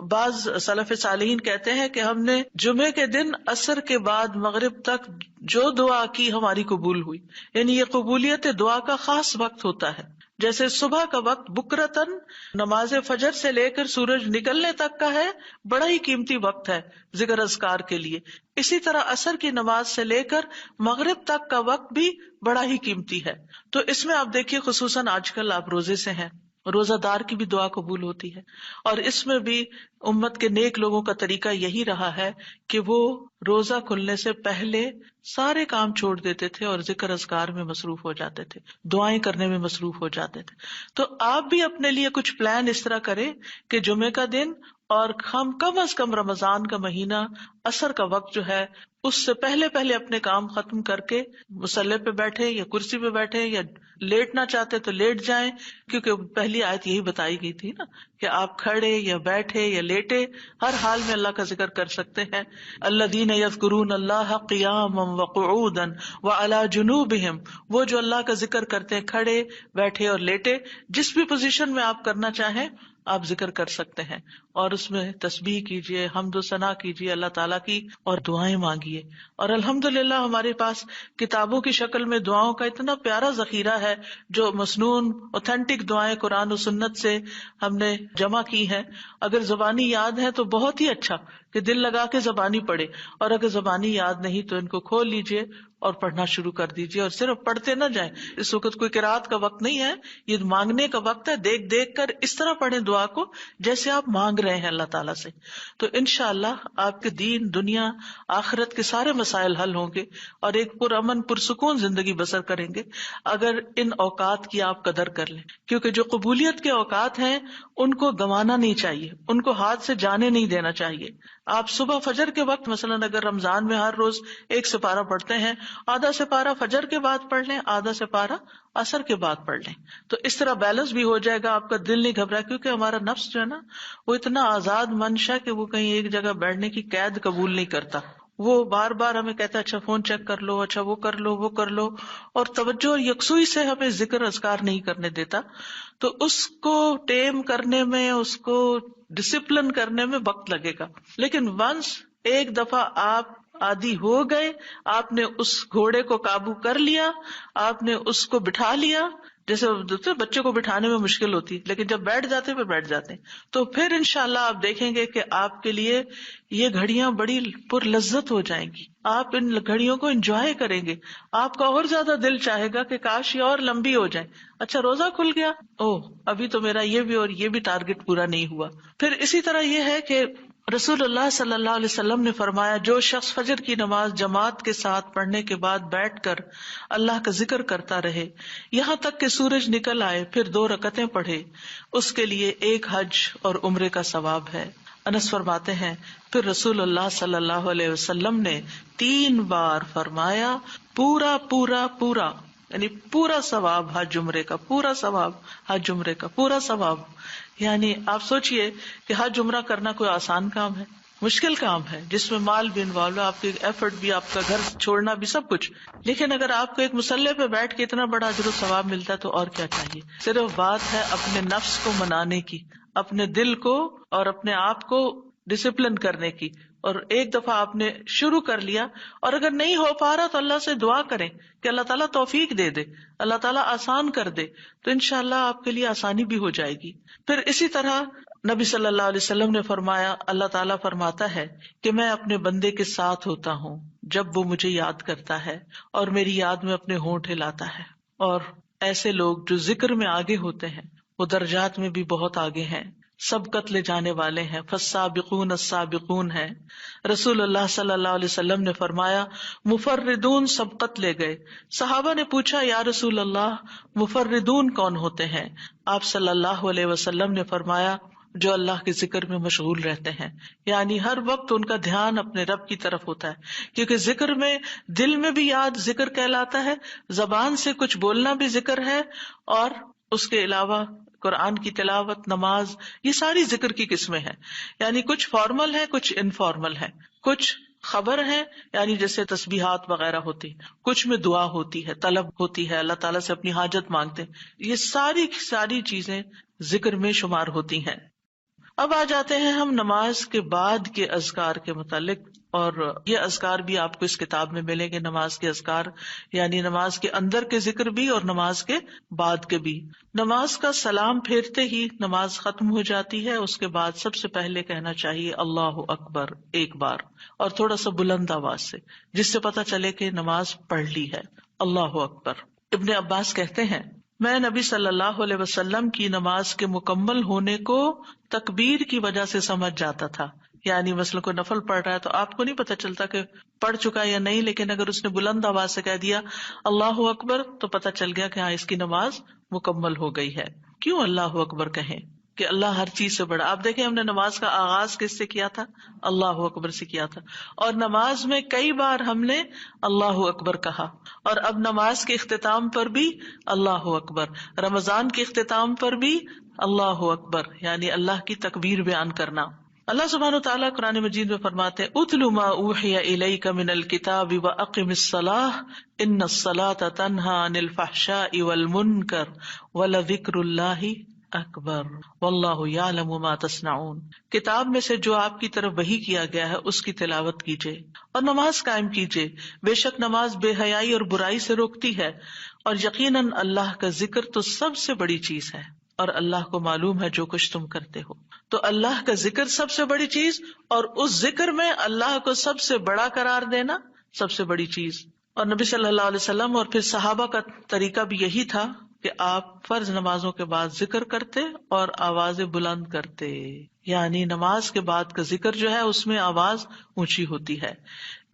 بعض سلف صالحین کہتے ہیں کہ ہم نے جمعے کے دن عصر کے بعد مغرب تک جو دعا کی ہماری قبول ہوئی. یعنی یہ قبولیت دعا کا خاص وقت ہوتا ہے. جیسے صبح کا وقت بکرتن نماز فجر سے لے کر سورج نکلنے تک کا ہے، بڑا ہی قیمتی وقت ہے ذکر اذکار کے لیے. اسی طرح عصر کی نماز سے لے کر مغرب تک کا وقت بھی بڑا ہی قیمتی ہے. تو اس میں آپ دیکھیے خصوصاً آج کل آپ روزے سے ہیں، روزہ دار کی بھی دعا قبول ہوتی ہے، اور اس میں بھی امت کے نیک لوگوں کا طریقہ یہی رہا ہے کہ وہ روزہ کھلنے سے پہلے سارے کام چھوڑ دیتے تھے اور ذکر اذکار میں مصروف ہو جاتے تھے، دعائیں کرنے میں مصروف ہو جاتے تھے. تو آپ بھی اپنے لیے کچھ پلان اس طرح کریں کہ جمعے کا دن اور ہم کم از کم رمضان کا مہینہ عصر کا وقت جو ہے اس سے پہلے اپنے کام ختم کر کے مصلی پہ بیٹھے یا کرسی پہ بیٹھے، یا لیٹنا چاہتے تو لیٹ جائیں، کیونکہ پہلی آیت یہی بتائی گئی تھی نا کہ آپ کھڑے یا بیٹھے یا لیٹے ہر حال میں اللہ کا ذکر کر سکتے ہیں. الذین یذکرون اللہ قیاما وقعودا وعلی جنوبہم، وہ جو اللہ کا ذکر کرتے ہیں کھڑے، بیٹھے اور لیٹے، جس بھی پوزیشن میں آپ کرنا چاہیں آپ ذکر کر سکتے ہیں. اور اس میں تسبیح کیجیے، حمد و ثنا کیجیے اللہ تعالیٰ کی، اور دعائیں مانگیے. اور الحمدللہ ہمارے پاس کتابوں کی شکل میں دعاؤں کا اتنا پیارا ذخیرہ ہے، جو مسنون اوتھینٹک دعائیں قرآن و سنت سے ہم نے جمع کی ہیں. اگر زبانی یاد ہے تو بہت ہی اچھا کہ دل لگا کے زبانی پڑھے، اور اگر زبانی یاد نہیں تو ان کو کھول لیجیے اور پڑھنا شروع کر دیجیے. اور صرف پڑھتے نہ جائیں، اس وقت کوئی قرات کا وقت نہیں ہے، یہ مانگنے کا وقت ہے. دیکھ دیکھ کر اس طرح پڑھیں دعا کو جیسے آپ مانگ رہے ہیں اللہ تعالیٰ سے. تو انشاءاللہ آپ کے دین، دنیا، آخرت کے سارے مسائل حل ہوں گے اور ایک پرامن پرسکون زندگی بسر کریں گے اگر ان اوقات کی آپ قدر کر لیں. کیونکہ جو قبولیت کے اوقات ہیں ان کو گنوانا نہیں چاہیے، ان کو ہاتھ سے جانے نہیں دینا چاہیے. آپ صبح فجر کے وقت مثلا اگر رمضان میں ہر روز 1 سپارہ پڑھتے ہیں، آدھا سپارہ فجر کے بعد پڑھ لیں، آدھا سپارہ عصر کے بعد پڑھ لیں. تو اس طرح بیلنس بھی ہو جائے گا، آپ کا دل نہیں گھبرا، کیونکہ ہمارا نفس جو ہے نا وہ اتنا آزاد منشا کہ وہ کہیں ایک جگہ بیٹھنے کی قید قبول نہیں کرتا. وہ بار بار ہمیں کہتا ہے اچھا فون چیک کر لو، اچھا وہ کر لو، وہ کر لو، اور توجہ اور یکسوئی سے ہمیں ذکر اذکار نہیں کرنے دیتا. تو اس کو ٹیم کرنے میں، اس کو ڈسپلن کرنے میں وقت لگے گا. لیکن ونس ایک دفعہ آپ عادی ہو گئے، آپ نے اس گھوڑے کو قابو کر لیا، آپ نے اس کو بٹھا لیا. جیسے بچے کو بٹھانے میں مشکل ہوتی ہے لیکن جب بیٹھ جاتے پھر بیٹھ جاتے ہیں، تو پھر انشاءاللہ آپ دیکھیں گے کہ آپ کے لیے یہ گھڑیاں بڑی پر لذت ہو جائیں گی. آپ ان گھڑیوں کو انجوائے کریں گے، آپ کا اور زیادہ دل چاہے گا کہ کاش یہ اور لمبی ہو جائے. اچھا روزہ کھل گیا، ابھی تو میرا یہ بھی اور یہ بھی ٹارگٹ پورا نہیں ہوا. پھر اسی طرح یہ ہے کہ رسول اللہ صلی اللہ علیہ وسلم نے فرمایا، جو شخص فجر کی نماز جماعت کے ساتھ پڑھنے کے بعد بیٹھ کر اللہ کا ذکر کرتا رہے یہاں تک کہ سورج نکل آئے، پھر 2 رکعتیں پڑھے، اس کے لیے 1 حج اور عمرے کا ثواب ہے۔ انس فرماتے ہیں، پھر رسول اللہ صلی اللہ علیہ وسلم نے 3 بار فرمایا، پورا پورا پورا، یعنی پورا ثواب حج عمرے کا، پورا ثواب حج عمرے کا، پورا ثواب۔ یعنی آپ سوچئے کہ حج عمرہ کرنا کوئی آسان کام ہے؟ مشکل کام ہے، جس میں مال بھی انوالو ہے، آپ کی ایفرٹ بھی، آپ کا گھر چھوڑنا بھی، سب کچھ۔ لیکن اگر آپ کو ایک مصلی پہ بیٹھ کے اتنا بڑا اجر و ثواب ملتا ہے تو اور کیا چاہیے۔ صرف بات ہے اپنے نفس کو منانے کی، اپنے دل کو اور اپنے آپ کو ڈسپلن کرنے کی، اور ایک دفعہ آپ نے شروع کر لیا، اور اگر نہیں ہو پا رہا تو اللہ سے دعا کریں کہ اللہ تعالیٰ توفیق دے دے، اللہ تعالیٰ آسان کر دے، تو انشاءاللہ آپ کے لیے آسانی بھی ہو جائے گی۔ پھر اسی طرح نبی صلی اللہ علیہ وسلم نے فرمایا، اللہ تعالیٰ فرماتا ہے کہ میں اپنے بندے کے ساتھ ہوتا ہوں جب وہ مجھے یاد کرتا ہے اور میری یاد میں اپنے ہونٹ ہلاتا ہے۔ اور ایسے لوگ جو ذکر میں آگے ہوتے ہیں وہ درجات میں بھی بہت آگے ہیں، سبقت لے جانے والے ہیں، فالسابقون السابقون ہیں۔ رسول اللہ صلی اللہ علیہ وسلم نے فرمایا، مفردون سبقت لے گئے۔ صحابہ نے پوچھا، یا رسول اللہ مفردون کون ہوتے ہیں؟ آپ صلی اللہ علیہ وسلم نے فرمایا، جو اللہ کے ذکر میں مشغول رہتے ہیں، یعنی ہر وقت ان کا دھیان اپنے رب کی طرف ہوتا ہے، کیونکہ ذکر میں دل میں بھی یاد ذکر کہلاتا ہے، زبان سے کچھ بولنا بھی ذکر ہے، اور اس کے علاوہ قرآن کی تلاوت، نماز، یہ ساری ذکر کی قسمیں ہیں۔ یعنی کچھ فارمل ہے، کچھ انفارمل ہے، کچھ خبر ہے یعنی جیسے تسبیحات وغیرہ ہوتی، کچھ میں دعا ہوتی ہے، طلب ہوتی ہے، اللہ تعالیٰ سے اپنی حاجت مانگتے ہیں، یہ ساری چیزیں ذکر میں شمار ہوتی ہیں۔ اب آ جاتے ہیں ہم نماز کے بعد کے اذکار کے متعلق، اور یہ اذکار بھی آپ کو اس کتاب میں ملیں گے، نماز کے اذکار، یعنی نماز کے اندر کے ذکر بھی اور نماز کے بعد کے بھی۔ نماز کا سلام پھیرتے ہی نماز ختم ہو جاتی ہے، اس کے بعد سب سے پہلے کہنا چاہیے اللہ اکبر 1 بار، اور تھوڑا سا بلند آواز سے، جس سے پتہ چلے کہ نماز پڑھ لی ہے۔ اللہ اکبر۔ ابن عباس کہتے ہیں، میں نبی صلی اللہ علیہ وسلم کی نماز کے مکمل ہونے کو تکبیر کی وجہ سے سمجھ جاتا تھا۔ یعنی مثلا کوئی نفل پڑھ رہا ہے تو آپ کو نہیں پتہ چلتا کہ پڑھ چکا یا نہیں، لیکن اگر اس نے بلند آواز سے کہہ دیا اللہ اکبر تو پتہ چل گیا کہ ہاں اس کی نماز مکمل ہو گئی ہے۔ کیوں اللہ اکبر کہیں؟ کہ اللہ ہر چیز سے بڑا۔ آپ دیکھیں ہم نے نماز کا آغاز کس سے کیا تھا؟ اللہ اکبر سے کیا تھا، اور نماز میں کئی بار ہم نے اللہ اکبر کہا، اور اب نماز کے اختتام پر بھی اللہ اکبر، رمضان کے اختتام پر بھی اللہ اکبر، یعنی اللہ کی تکبیر بیان کرنا۔ اللہ سبحانہ وتعالیٰ قرآن مجید میں فرماتے ہیں، اتل ما اوحی الیک من الکتاب واقم الصلاۃ ان الصلاۃ تنہی عن الفحشاء والمنکر ولذکر اللہ اکبر واللہ یعلم ما تصنعون۔ کتاب میں سے جو آپ کی طرف وحی کیا گیا ہے اس کی تلاوت کیجیے اور نماز قائم کیجیے، بے شک نماز بے حیائی اور برائی سے روکتی ہے، اور یقیناً اللہ کا ذکر تو سب سے بڑی چیز ہے، اور اللہ کو معلوم ہے جو کچھ تم کرتے ہو۔ تو اللہ کا ذکر سب سے بڑی چیز، اور اس ذکر میں اللہ کو سب سے بڑا قرار دینا سب سے بڑی چیز۔ اور نبی صلی اللہ علیہ وسلم اور پھر صحابہ کا طریقہ بھی یہی تھا کہ آپ فرض نمازوں کے بعد ذکر کرتے اور آوازیں بلند کرتے، یعنی نماز کے بعد کا ذکر جو ہے اس میں آواز اونچی ہوتی ہے۔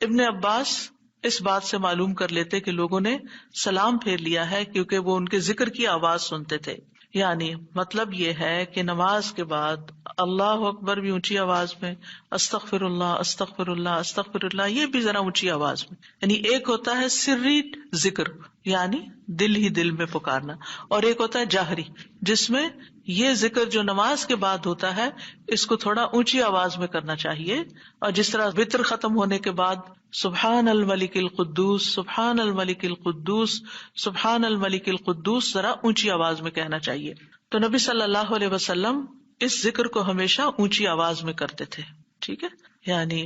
ابن عباس اس بات سے معلوم کر لیتے کہ لوگوں نے سلام پھیر لیا ہے کیونکہ وہ ان کے ذکر کی آواز سنتے تھے۔ یعنی مطلب یہ ہے کہ نماز کے بعد اللہ اکبر بھی اونچی آواز میں، استغفر اللہ استغفر اللہ استغفر اللہ یہ بھی ذرا اونچی آواز میں، یعنی ایک ہوتا ہے سری ذکر یعنی دل ہی دل میں پکارنا، اور ایک ہوتا ہے جاہری جس میں یہ ذکر جو نماز کے بعد ہوتا ہے اس کو تھوڑا اونچی آواز میں کرنا چاہیے، اور جس طرح وتر ختم ہونے کے بعد سبحان الملک القدوس سبحان الملک القدوس سبحان الملک القدوس ذرا اونچی آواز میں کہنا چاہیے۔ تو نبی صلی اللہ علیہ وسلم اس ذکر کو ہمیشہ اونچی آواز میں کرتے تھے، ٹھیک ہے، یعنی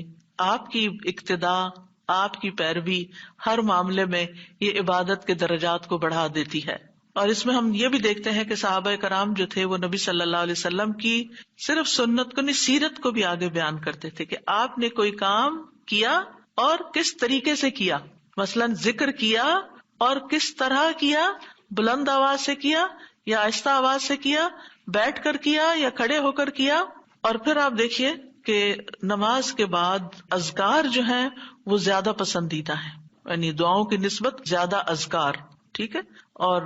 آپ کی اقتداء، آپ کی پیروی ہر معاملے میں یہ عبادت کے درجات کو بڑھا دیتی ہے۔ اور اس میں ہم یہ بھی دیکھتے ہیں کہ صحابہ کرام جو تھے وہ نبی صلی اللہ علیہ وسلم کی صرف سنت کو نہیں سیرت کو بھی آگے بیان کرتے تھے کہ آپ نے کوئی کام کیا اور کس طریقے سے کیا، مثلا ذکر کیا اور کس طرح کیا، بلند آواز سے کیا یا آہستہ آواز سے کیا، بیٹھ کر کیا یا کھڑے ہو کر کیا، اور پھر آپ دیکھیے کہ نماز کے بعد اذکار جو ہیں وہ زیادہ پسندیدہ ہیں، یعنی دعاؤں کی نسبت زیادہ اذکار، ٹھیک ہے. اور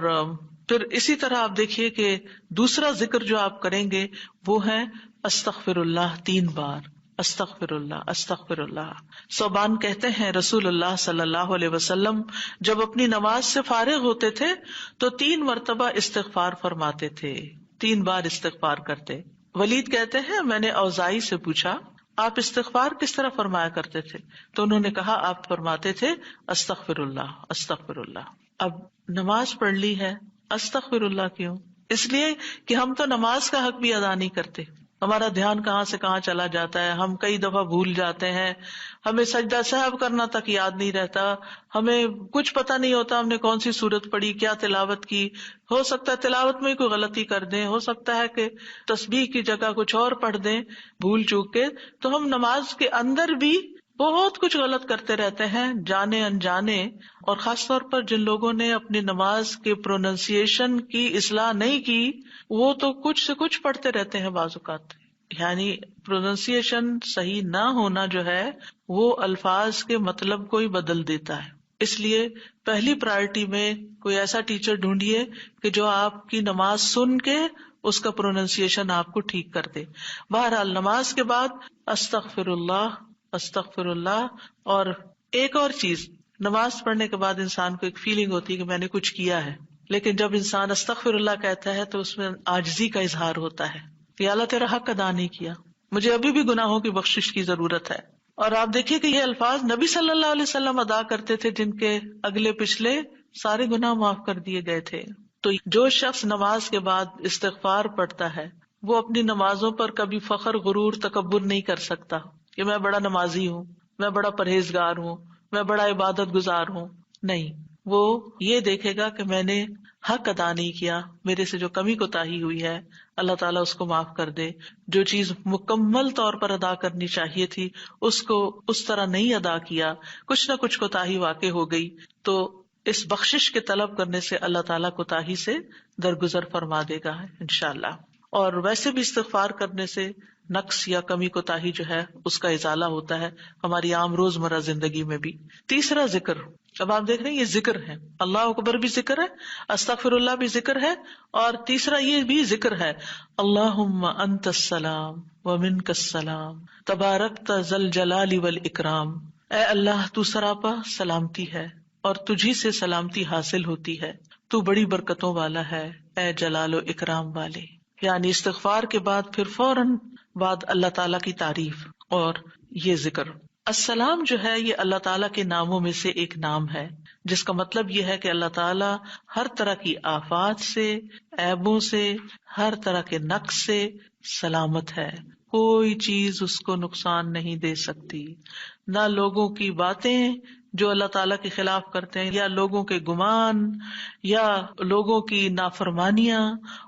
پھر اسی طرح آپ دیکھیے کہ دوسرا ذکر جو آپ کریں گے وہ ہے استغفر اللہ 3 بار، استغفر اللہ استغفر اللہ. ثوبان کہتے ہیں رسول اللہ صلی اللہ علیہ وسلم جب اپنی نماز سے فارغ ہوتے تھے تو 3 مرتبہ استغفار فرماتے تھے، 3 بار استغفار کرتے. ولید کہتے ہیں میں نے اوزائی سے پوچھا آپ استغفار کس طرح فرمایا کرتے تھے؟ تو انہوں نے کہا آپ فرماتے تھے استغفر اللہ استغفر اللہ. اب نماز پڑھ لی ہے، استغفر اللہ کیوں؟ اس لیے کہ ہم تو نماز کا حق بھی ادا نہیں کرتے. ہمارا دھیان کہاں سے کہاں چلا جاتا ہے، ہم کئی دفعہ بھول جاتے ہیں، ہمیں سجدہ سہو کرنا تک یاد نہیں رہتا، ہمیں کچھ پتہ نہیں ہوتا ہم نے کون سی سورت پڑھی، کیا تلاوت کی. ہو سکتا ہے تلاوت میں کوئی غلطی کر دیں، ہو سکتا ہے کہ تسبیح کی جگہ کچھ اور پڑھ دیں بھول چوک کے. تو ہم نماز کے اندر بھی بہت کچھ غلط کرتے رہتے ہیں جانے انجانے. اور خاص طور پر جن لوگوں نے اپنی نماز کے پروننسیشن کی اصلاح نہیں کی وہ تو کچھ سے کچھ پڑھتے رہتے ہیں بعض اوقات. یعنی پروننسیشن صحیح نہ ہونا جو ہے وہ الفاظ کے مطلب کو ہی بدل دیتا ہے. اس لیے پہلی پرائرٹی میں کوئی ایسا ٹیچر ڈھونڈیے کہ جو آپ کی نماز سن کے اس کا پروننسیشن آپ کو ٹھیک کر دے. بہرحال نماز کے بعد استغفر اللہ استغفر اللہ. اور ایک اور چیز، نماز پڑھنے کے بعد انسان کو ایک فیلنگ ہوتی ہے کہ میں نے کچھ کیا ہے، لیکن جب انسان استغفر اللہ کہتا ہے تو اس میں عاجزی کا اظہار ہوتا ہے کہ اللہ تیرا حق ادا نہیں کیا، مجھے ابھی بھی گناہوں کی بخشش کی ضرورت ہے. اور آپ دیکھیے کہ یہ الفاظ نبی صلی اللہ علیہ وسلم ادا کرتے تھے جن کے اگلے پچھلے سارے گناہ معاف کر دیے گئے تھے. تو جو شخص نماز کے بعد استغفار پڑھتا ہے وہ اپنی نمازوں پر کبھی فخر غرور تکبر نہیں کر سکتا کہ میں بڑا نمازی ہوں، میں بڑا پرہیزگار ہوں، میں بڑا عبادت گزار ہوں. نہیں، وہ یہ دیکھے گا کہ میں نے حق ادا نہیں کیا، میرے سے جو کمی کوتاہی ہوئی ہے اللہ تعالیٰ اس کو معاف کر دے. جو چیز مکمل طور پر ادا کرنی چاہیے تھی اس کو اس طرح نہیں ادا کیا، کچھ نہ کچھ کوتاہی واقع ہو گئی، تو اس بخشش کے طلب کرنے سے اللہ تعالیٰ کوتاہی سے درگزر فرما دے گا انشاءاللہ. اور ویسے بھی استغفار کرنے سے نقص یا کمی کوتاہی جو ہے اس کا ازالہ ہوتا ہے ہماری عام روزمرہ زندگی میں بھی. تیسرا ذکر، اب آپ دیکھ رہے ہیں یہ ذکر ہے، اللہ اکبر بھی ذکر ہے، استغفر اللہ بھی ذکر ہے، اور تیسرا یہ بھی ذکر ہے اللہم انت السلام ومنک السلام تبارکت ذی الجلال والاکرام. اے اللہ تو سراپا سلامتی ہے اور تجھی سے سلامتی حاصل ہوتی ہے، تو بڑی برکتوں والا ہے اے جلال و اکرام والے. یعنی استغفار کے بعد پھر فوراً بعد اللہ تعالیٰ کی تعریف اور یہ ذکر. السلام جو ہے یہ اللہ تعالیٰ کے ناموں میں سے ایک نام ہے جس کا مطلب یہ ہے کہ اللہ تعالیٰ ہر طرح کی آفات سے، عیبوں سے، ہر طرح کے نقص سے سلامت ہے. کوئی چیز اس کو نقصان نہیں دے سکتی، نہ لوگوں کی باتیں جو اللہ تعالیٰ کے خلاف کرتے ہیں، یا لوگوں کے گمان، یا لوگوں کی نافرمانیاں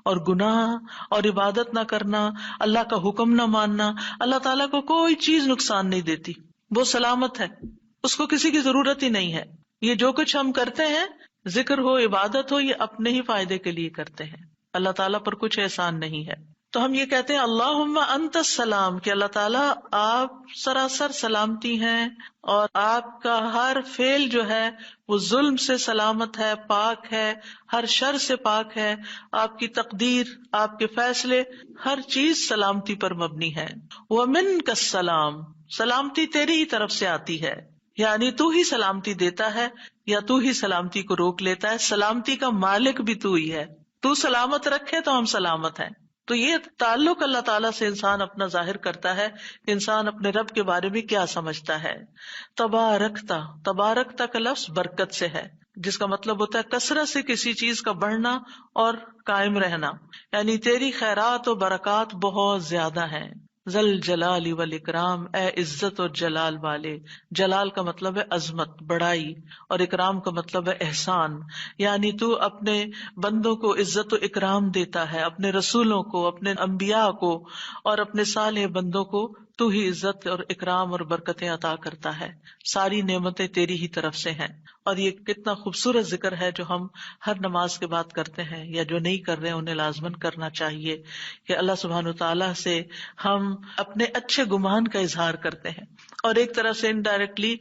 اور گناہ اور عبادت نہ کرنا، اللہ کا حکم نہ ماننا. اللہ تعالیٰ کو کوئی چیز نقصان نہیں دیتی، وہ سلامت ہے، اس کو کسی کی ضرورت ہی نہیں ہے. یہ جو کچھ ہم کرتے ہیں، ذکر ہو عبادت ہو، یہ اپنے ہی فائدے کے لیے کرتے ہیں، اللہ تعالیٰ پر کچھ احسان نہیں ہے. تو ہم یہ کہتے ہیں اللہم انت السلام کہ اللہ تعالیٰ آپ سراسر سلامتی ہیں اور آپ کا ہر فعل جو ہے وہ ظلم سے سلامت ہے، پاک ہے، ہر شر سے پاک ہے. آپ کی تقدیر، آپ کے فیصلے، ہر چیز سلامتی پر مبنی ہے. ومنک السلام، سلامتی تیری ہی طرف سے آتی ہے، یعنی تو ہی سلامتی دیتا ہے یا تو ہی سلامتی کو روک لیتا ہے. سلامتی کا مالک بھی تو ہی ہے، تو سلامت رکھے تو ہم سلامت ہیں. تو یہ تعلق اللہ تعالیٰ سے انسان اپنا ظاہر کرتا ہے کہ انسان اپنے رب کے بارے میں کیا سمجھتا ہے. تبارکتا، تبارکتا کا لفظ برکت سے ہے جس کا مطلب ہوتا ہے کثرت سے کسی چیز کا بڑھنا اور قائم رہنا، یعنی تیری خیرات و برکات بہت زیادہ ہیں. ذل جلال والاکرام، اے عزت اور جلال والے. جلال کا مطلب ہے عظمت، بڑائی، اور اکرام کا مطلب ہے احسان. یعنی تو اپنے بندوں کو عزت و اکرام دیتا ہے، اپنے رسولوں کو، اپنے انبیاء کو اور اپنے صالح بندوں کو تو ہی عزت اور اکرام اور برکتیں عطا کرتا ہے، ساری نعمتیں تیری ہی طرف سے ہیں. اور یہ کتنا خوبصورت ذکر ہے جو ہم ہر نماز کے بعد کرتے ہیں، یا جو نہیں کر رہے انہیں لازماً کرنا چاہیے، کہ اللہ سبحانہ تعالیٰ سے ہم اپنے اچھے گمان کا اظہار کرتے ہیں، اور ایک طرح سے انڈائریکٹلی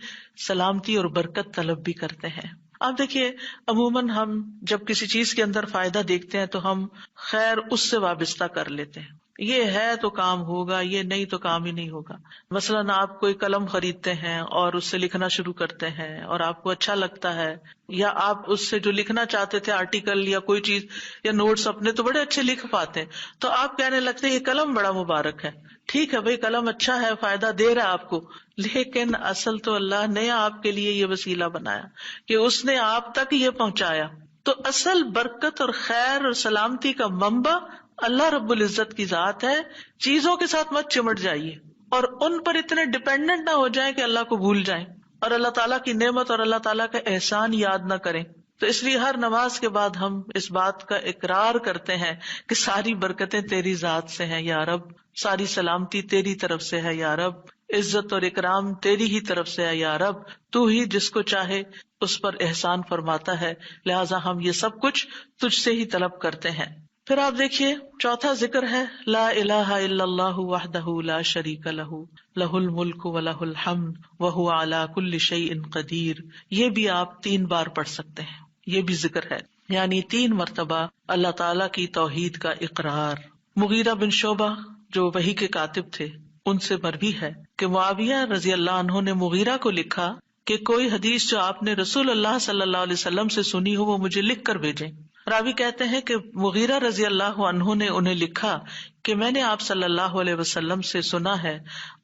سلامتی اور برکت طلب بھی کرتے ہیں. آپ دیکھیے، عموماً ہم جب کسی چیز کے اندر فائدہ دیکھتے ہیں تو ہم خیر اس سے وابستہ کر لیتے ہیں، یہ ہے تو کام ہوگا، یہ نہیں تو کام ہی نہیں ہوگا. مثلاً آپ کوئی قلم خریدتے ہیں اور اس سے لکھنا شروع کرتے ہیں اور آپ کو اچھا لگتا ہے، یا آپ اس سے جو لکھنا چاہتے تھے آرٹیکل یا کوئی چیز یا نوٹس اپنے تو بڑے اچھے لکھ پاتے ہیں، تو آپ کہنے لگتے ہیں یہ قلم بڑا مبارک ہے. ٹھیک ہے بھائی، قلم اچھا ہے، فائدہ دے رہا ہے آپ کو، لیکن اصل تو اللہ نے آپ کے لیے یہ وسیلہ بنایا کہ اس نے آپ تک یہ پہنچایا. تو اصل برکت اور خیر اور سلامتی کا منبع اللہ رب العزت کی ذات ہے. چیزوں کے ساتھ مت چمٹ جائیے اور ان پر اتنے ڈپینڈنٹ نہ ہو جائیں کہ اللہ کو بھول جائیں اور اللہ تعالیٰ کی نعمت اور اللہ تعالیٰ کا احسان یاد نہ کریں. تو اس لیے ہر نماز کے بعد ہم اس بات کا اقرار کرتے ہیں کہ ساری برکتیں تیری ذات سے ہیں یا رب، ساری سلامتی تیری طرف سے ہے یا رب، عزت اور اکرام تیری ہی طرف سے ہے یا رب، تو ہی جس کو چاہے اس پر احسان فرماتا ہے، لہٰذا ہم یہ سب کچھ تجھ سے ہی طلب کرتے ہیں. پھر آپ دیکھیے چوتھا ذکر ہے لا الہ الا اللہ وحدہ لا شریک لہ لہ الملک ولہ الحمد وہو علی کل شیء قدیر. یہ بھی آپ 3 بار پڑھ سکتے ہیں، یہ بھی ذکر ہے، یعنی 3 مرتبہ اللہ تعالیٰ کی توحید کا اقرار. مغیرہ بن شعبہ جو وحی کے کاتب تھے ان سے مروی ہے کہ معاویہ رضی اللہ عنہ نے مغیرہ کو لکھا کہ کوئی حدیث جو آپ نے رسول اللہ صلی اللہ علیہ وسلم سے سنی ہو وہ مجھے لکھ کر بھیجیں. راوی کہتے ہیں کہ مغیرہ رضی اللہ عنہ نے انہیں لکھا کہ میں نے آپ صلی اللہ علیہ وسلم سے سنا ہے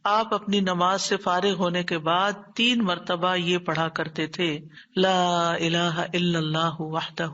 آپ اپنی نماز سے فارغ ہونے کے بعد 3 مرتبہ یہ پڑھا کرتے تھے لا الہ الا اللہ وحدہ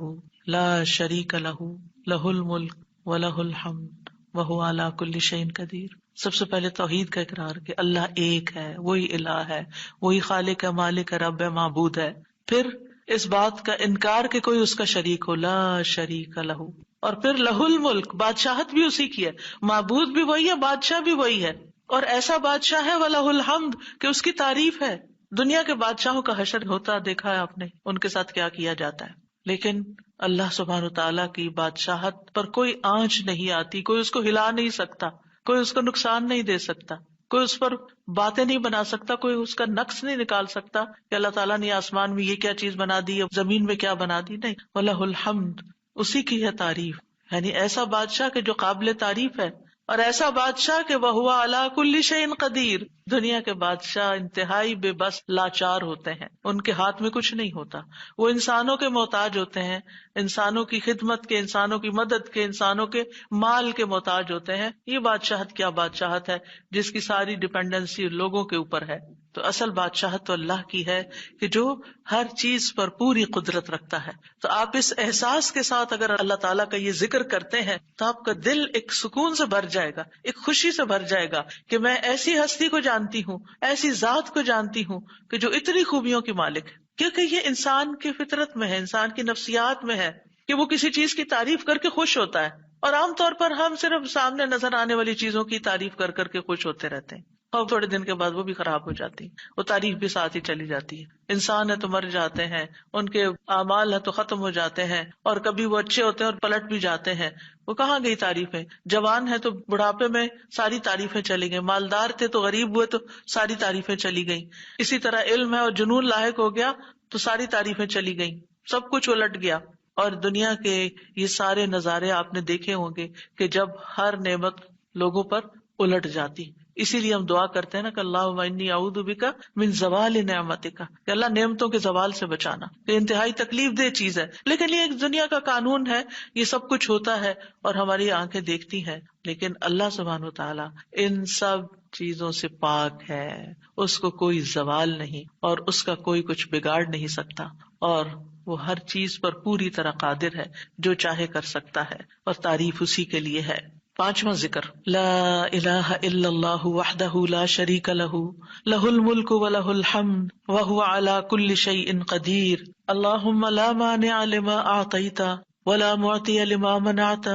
لا شریک لہ لہ الملک ولہ الحمد وہو علی کل شیء قدیر. سب سے پہلے توحید کا اقرار کہ اللہ ایک ہے، وہی الہ ہے، وہی خالق ہے، مالک ہے، رب ہے، معبود ہے. پھر اس بات کا انکار کہ کوئی اس کا شریک ہو، لا شریک لہ. اور پھر لہ الملک، بادشاہت بھی اسی کی ہے، معبود بھی وہی ہے، بادشاہ بھی وہی ہے، اور ایسا بادشاہ ہے وَلَهُ الْحَمْدُ کہ اس کی تعریف ہے. دنیا کے بادشاہوں کا حشر ہوتا دیکھا ہے آپ نے، ان کے ساتھ کیا کیا جاتا ہے، لیکن اللہ سبحانہ تعالیٰ کی بادشاہت پر کوئی آنچ نہیں آتی، کوئی اس کو ہلا نہیں سکتا، کوئی اس کو نقصان نہیں دے سکتا، کوئی اس پر باتیں نہیں بنا سکتا، کوئی اس کا نقص نہیں نکال سکتا کہ اللہ تعالیٰ نے آسمان میں یہ کیا چیز بنا دی، زمین میں کیا بنا دی. نہیں، وَلَهُ الْحَمْدُ، اسی کی ہے تعریف. یعنی ایسا بادشاہ کہ جو قابل تعریف ہے، اور ایسا بادشاہ کہ وَهُوَ عَلَى كُلِّ شَيْءٍ قَدِيرٌ. دنیا کے بادشاہ انتہائی بے بس لاچار ہوتے ہیں، ان کے ہاتھ میں کچھ نہیں ہوتا، وہ انسانوں کے محتاج ہوتے ہیں، انسانوں کی خدمت کے، انسانوں کی مدد کے، انسانوں کے مال کے محتاج ہوتے ہیں. یہ بادشاہت کیا بادشاہت ہے جس کی ساری ڈیپینڈنسی لوگوں کے اوپر ہے. تو اصل بادشاہت تو اللہ کی ہے کہ جو ہر چیز پر پوری قدرت رکھتا ہے. تو آپ اس احساس کے ساتھ اگر اللہ تعالیٰ کا یہ ذکر کرتے ہیں تو آپ کا دل ایک سکون سے بھر جائے گا، ایک خوشی سے بھر جائے گا کہ میں ایسی ہستی کو جانتی ہوں، ایسی ذات کو جانتی ہوں کہ جو اتنی خوبیوں کی مالک ہے. کیونکہ یہ انسان کی فطرت میں ہے، انسان کی نفسیات میں ہے کہ وہ کسی چیز کی تعریف کر کے خوش ہوتا ہے، اور عام طور پر ہم صرف سامنے نظر آنے والی چیزوں کی تعریف کر کر کے خوش ہوتے رہتے ہیں، اور تھوڑے دن کے بعد وہ بھی خراب ہو جاتی ہے، وہ تعریف بھی ساتھ ہی چلی جاتی ہے. انسان ہے تو مر جاتے ہیں، ان کے اعمال ہے تو ختم ہو جاتے ہیں، اور کبھی وہ اچھے ہوتے ہیں اور پلٹ بھی جاتے ہیں. وہ کہاں گئی تعریفیں؟ جوان ہے تو بڑھاپے میں ساری تعریفیں چلی گئیں، مالدار تھے تو غریب ہوئے تو ساری تعریفیں چلی گئیں. اسی طرح علم ہے اور جنون لاحق ہو گیا تو ساری تعریفیں چلی گئیں، سب کچھ الٹ گیا. اور دنیا کے یہ سارے نظارے آپ نے دیکھے ہوں گے کہ جب ہر نعمت لوگوں پر الٹ جاتی. اسی لیے ہم دعا کرتے ہیں نا کہ اللہم انی اعوذ بک من زوال نعمتک، کہ اللہ نعمتوں کے زوال سے بچانا. یہ انتہائی تکلیف دہ چیز ہے، لیکن یہ ایک دنیا کا قانون ہے، یہ سب کچھ ہوتا ہے اور ہماری آنکھیں دیکھتی ہیں. لیکن اللہ سبحانہ و تعالی ان سب چیزوں سے پاک ہے، اس کو کوئی زوال نہیں اور اس کا کوئی کچھ بگاڑ نہیں سکتا، اور وہ ہر چیز پر پوری طرح قادر ہے، جو چاہے کر سکتا ہے، اور تعریف اسی کے لیے ہے. 5واں ذکر لا الہ الا اللہ وحدہ لا شریک لہ لہ الملک ولہ الحمد وہو علی کل شیء قدیر. اللہم لا مانع لما اعطیت ولا معطی لما منعت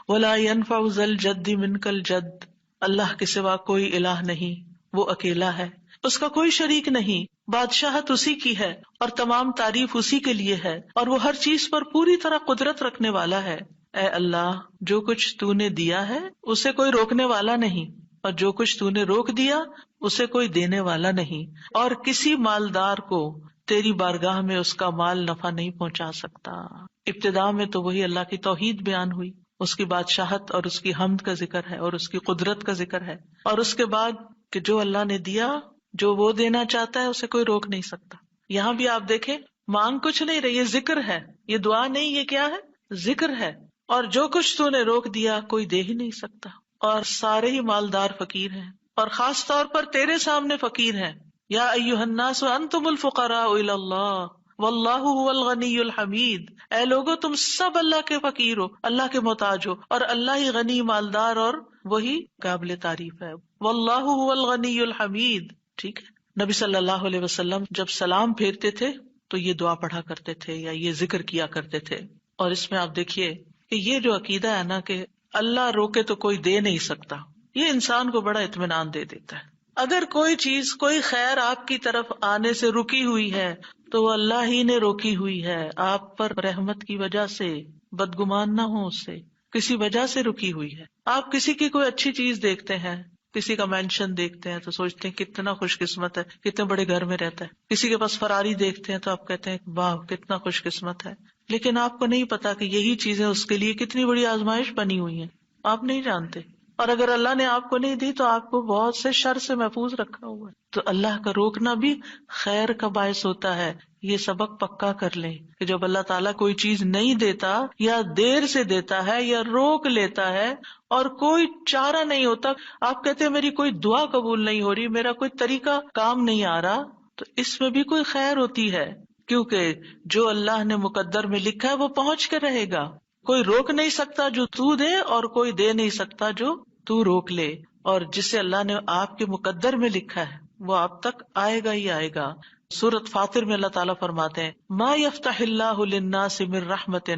ولا ينفع ذا الجد منک الجد. اللہ کے سوا کوئی الہ نہیں، وہ اکیلا ہے، اس کا کوئی شریک نہیں، بادشاہت اسی کی ہے اور تمام تعریف اسی کے لیے ہے، اور وہ ہر چیز پر پوری طرح قدرت رکھنے والا ہے۔ اے اللہ، جو کچھ تو نے دیا ہے اسے کوئی روکنے والا نہیں، اور جو کچھ تو نے روک دیا اسے کوئی دینے والا نہیں، اور کسی مالدار کو تیری بارگاہ میں اس کا مال نفع نہیں پہنچا سکتا۔ ابتدا میں تو وہی اللہ کی توحید بیان ہوئی، اس کی بادشاہت اور اس کی حمد کا ذکر ہے اور اس کی قدرت کا ذکر ہے، اور اس کے بعد کہ جو اللہ نے دیا، جو وہ دینا چاہتا ہے اسے کوئی روک نہیں سکتا۔ یہاں بھی آپ دیکھیں، مانگ کچھ نہیں رہی، یہ ذکر ہے، یہ دعا نہیں، یہ کیا ہے؟ ذکر ہے۔ اور جو کچھ تو نے روک دیا کوئی دے ہی نہیں سکتا، اور سارے ہی مالدار فقیر ہیں، اور خاص طور پر تیرے سامنے فقیر ہیں۔ یا ایھا الناس انتم الفقراء الی اللہ واللہ هو الغنی الحمید، اے لوگو تم سب اللہ کے فقیر ہو، اللہ کے محتاج ہو، اور اللہ ہی غنی، مالدار اور وہی قابل تعریف ہے۔ واللہ هو الغنی الحمید، ٹھیک ہے۔ نبی صلی اللہ علیہ وسلم جب سلام پھیرتے تھے تو یہ دعا پڑھا کرتے تھے یا یہ ذکر کیا کرتے تھے، اور اس میں آپ دیکھیے کہ یہ جو عقیدہ ہے نا کہ اللہ روکے تو کوئی دے نہیں سکتا، یہ انسان کو بڑا اطمینان دے دیتا ہے۔ اگر کوئی چیز، کوئی خیر آپ کی طرف آنے سے رکی ہوئی ہے تو وہ اللہ ہی نے روکی ہوئی ہے، آپ پر رحمت کی وجہ سے، بدگمان نہ ہو اس سے، کسی وجہ سے رکی ہوئی ہے۔ آپ کسی کی کوئی اچھی چیز دیکھتے ہیں، کسی کا مینشن دیکھتے ہیں تو سوچتے ہیں کتنا خوش قسمت ہے، کتنے بڑے گھر میں رہتا ہے۔ کسی کے پاس فراری دیکھتے ہیں تو آپ کہتے ہیں واہ کتنا خوش قسمت ہے، لیکن آپ کو نہیں پتا کہ یہی چیزیں اس کے لیے کتنی بڑی آزمائش بنی ہوئی ہیں، آپ نہیں جانتے۔ اور اگر اللہ نے آپ کو نہیں دی تو آپ کو بہت سے شر سے محفوظ رکھا ہوا ہے۔ تو اللہ کا روکنا بھی خیر کا باعث ہوتا ہے۔ یہ سبق پکا کر لیں کہ جب اللہ تعالیٰ کوئی چیز نہیں دیتا یا دیر سے دیتا ہے یا روک لیتا ہے اور کوئی چارہ نہیں ہوتا، آپ کہتے ہیں میری کوئی دعا قبول نہیں ہو رہی، میرا کوئی طریقہ کام نہیں آ رہا، تو اس میں بھی کوئی خیر ہوتی ہے، کیونکہ جو اللہ نے مقدر میں لکھا ہے وہ پہنچ کے رہے گا۔ کوئی روک نہیں سکتا جو تو دے، اور کوئی دے نہیں سکتا جو تو روک لے، اور جسے اللہ نے آپ کے مقدر میں لکھا ہے وہ آپ تک آئے گا ہی آئے گا۔ سورۃ فاطر میں اللہ تعالیٰ فرماتے ہیں ما یفتح اللہ للناس من رحمت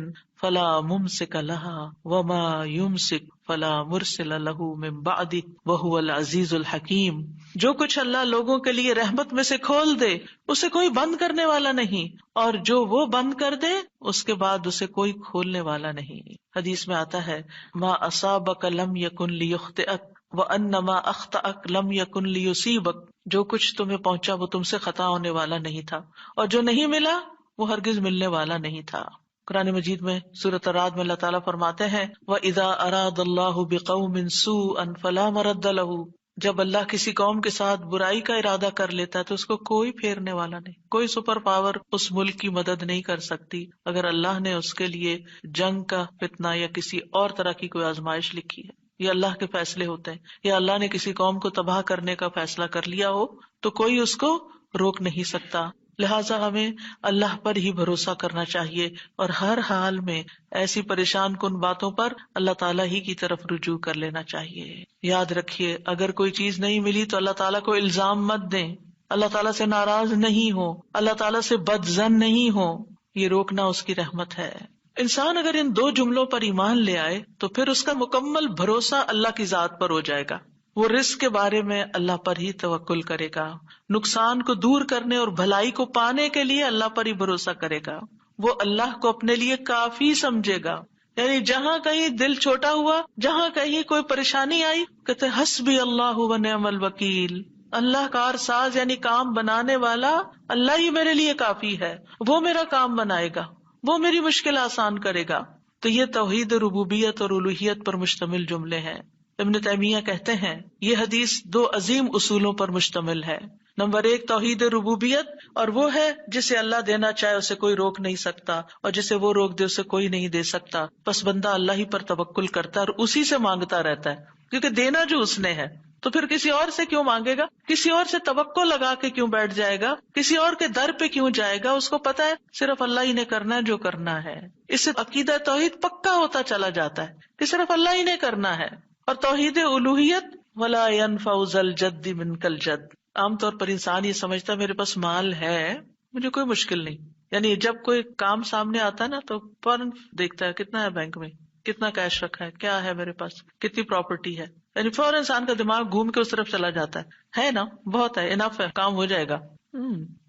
فلا ممسک لها وما یمسک فلا مرسل له من بعدہ وہو العزیز الحکیم۔ جو کچھ اللہ لوگوں کے لیے رحمت میں سے کھول دے اسے کوئی بند کرنے والا نہیں، اور جو وہ بند کر دے اس کے بعد اسے کوئی کھولنے والا نہیں۔ حدیث میں آتا ہے ما اصابک لم یکن لیخطئک وانما اخطأک لم یکن لیصیبک، جو کچھ تمہیں پہنچا وہ تم سے خطا ہونے والا نہیں تھا، اور جو نہیں ملا وہ ہرگز ملنے والا نہیں تھا۔ قرآن مجید میں سورۃ الرعد میں اللہ تعالیٰ فرماتے ہیں وَإِذَا أَرَادَ اللَّهُ بِقَوْمٍ سُوءًا فَلَا مَرَدَّ لَهُ، جب اللہ کسی قوم کے ساتھ برائی کا ارادہ کر لیتا ہے تو اس کو کوئی پھیرنے والا نہیں، کوئی سپر پاور اس ملک کی مدد نہیں کر سکتی اگر اللہ نے اس کے لیے جنگ کا فتنہ یا کسی اور طرح کی کوئی آزمائش لکھی ہے۔ یہ اللہ کے فیصلے ہوتے ہیں، یا اللہ نے کسی قوم کو تباہ کرنے کا فیصلہ کر لیا ہو تو کوئی اس کو روک نہیں سکتا۔ لہٰذا ہمیں اللہ پر ہی بھروسہ کرنا چاہیے، اور ہر حال میں ایسی پریشان کن باتوں پر اللہ تعالیٰ ہی کی طرف رجوع کر لینا چاہیے۔ یاد رکھیے اگر کوئی چیز نہیں ملی تو اللہ تعالیٰ کو الزام مت دیں، اللہ تعالیٰ سے ناراض نہیں ہو، اللہ تعالیٰ سے بدظن نہیں ہو، یہ روکنا اس کی رحمت ہے۔ انسان اگر ان دو جملوں پر ایمان لے آئے تو پھر اس کا مکمل بھروسہ اللہ کی ذات پر ہو جائے گا۔ وہ رزق کے بارے میں اللہ پر ہی توکل کرے گا، نقصان کو دور کرنے اور بھلائی کو پانے کے لیے اللہ پر ہی بھروسہ کرے گا، وہ اللہ کو اپنے لیے کافی سمجھے گا۔ یعنی جہاں کہیں دل چھوٹا ہوا، جہاں کہیں کوئی پریشانی آئی، کہتے حسبی اللہ و نعم الوکیل، اللہ کار ساز یعنی کام بنانے والا اللہ ہی میرے لیے کافی ہے، وہ میرا کام بنائے گا، وہ میری مشکل آسان کرے گا۔ تو یہ توحید ربوبیت اور الوہیت پر مشتمل جملے ہیں۔ ابن تیمیہ کہتے ہیں یہ حدیث دو عظیم اصولوں پر مشتمل ہے۔ نمبر 1 توحید ربوبیت، اور وہ ہے جسے اللہ دینا چاہے اسے کوئی روک نہیں سکتا، اور جسے وہ روک دے اسے کوئی نہیں دے سکتا، بس بندہ اللہ ہی پر توکل کرتا ہے اور اسی سے مانگتا رہتا ہے، کیونکہ دینا جو اس نے ہے، تو پھر کسی اور سے کیوں مانگے گا، کسی اور سے توقع لگا کے کیوں بیٹھ جائے گا، کسی اور کے در پہ کیوں جائے گا، اس کو پتا ہے صرف اللہ ہی نے کرنا ہے جو کرنا ہے۔ اس سے عقیدہ توحید پکا ہوتا چلا جاتا ہے کہ صرف اللہ ہی نے کرنا ہے۔ اور توحید الوہیت ولا ينفع ذا الجد منک الجد، عام طور پر انسان یہ سمجھتا ہے میرے پاس مال ہے مجھے کوئی مشکل نہیں، یعنی جب کوئی کام سامنے آتا ہے نا تو فوراً دیکھتا ہے کتنا ہے بینک میں، کتنا کیش رکھا ہے، کیا ہے میرے پاس، کتنی پراپرٹی ہے، یعنی فوراً انسان کا دماغ گھوم کے اس طرف چلا جاتا ہے نا، بہت ہے، انف ہے، کام ہو جائے گا.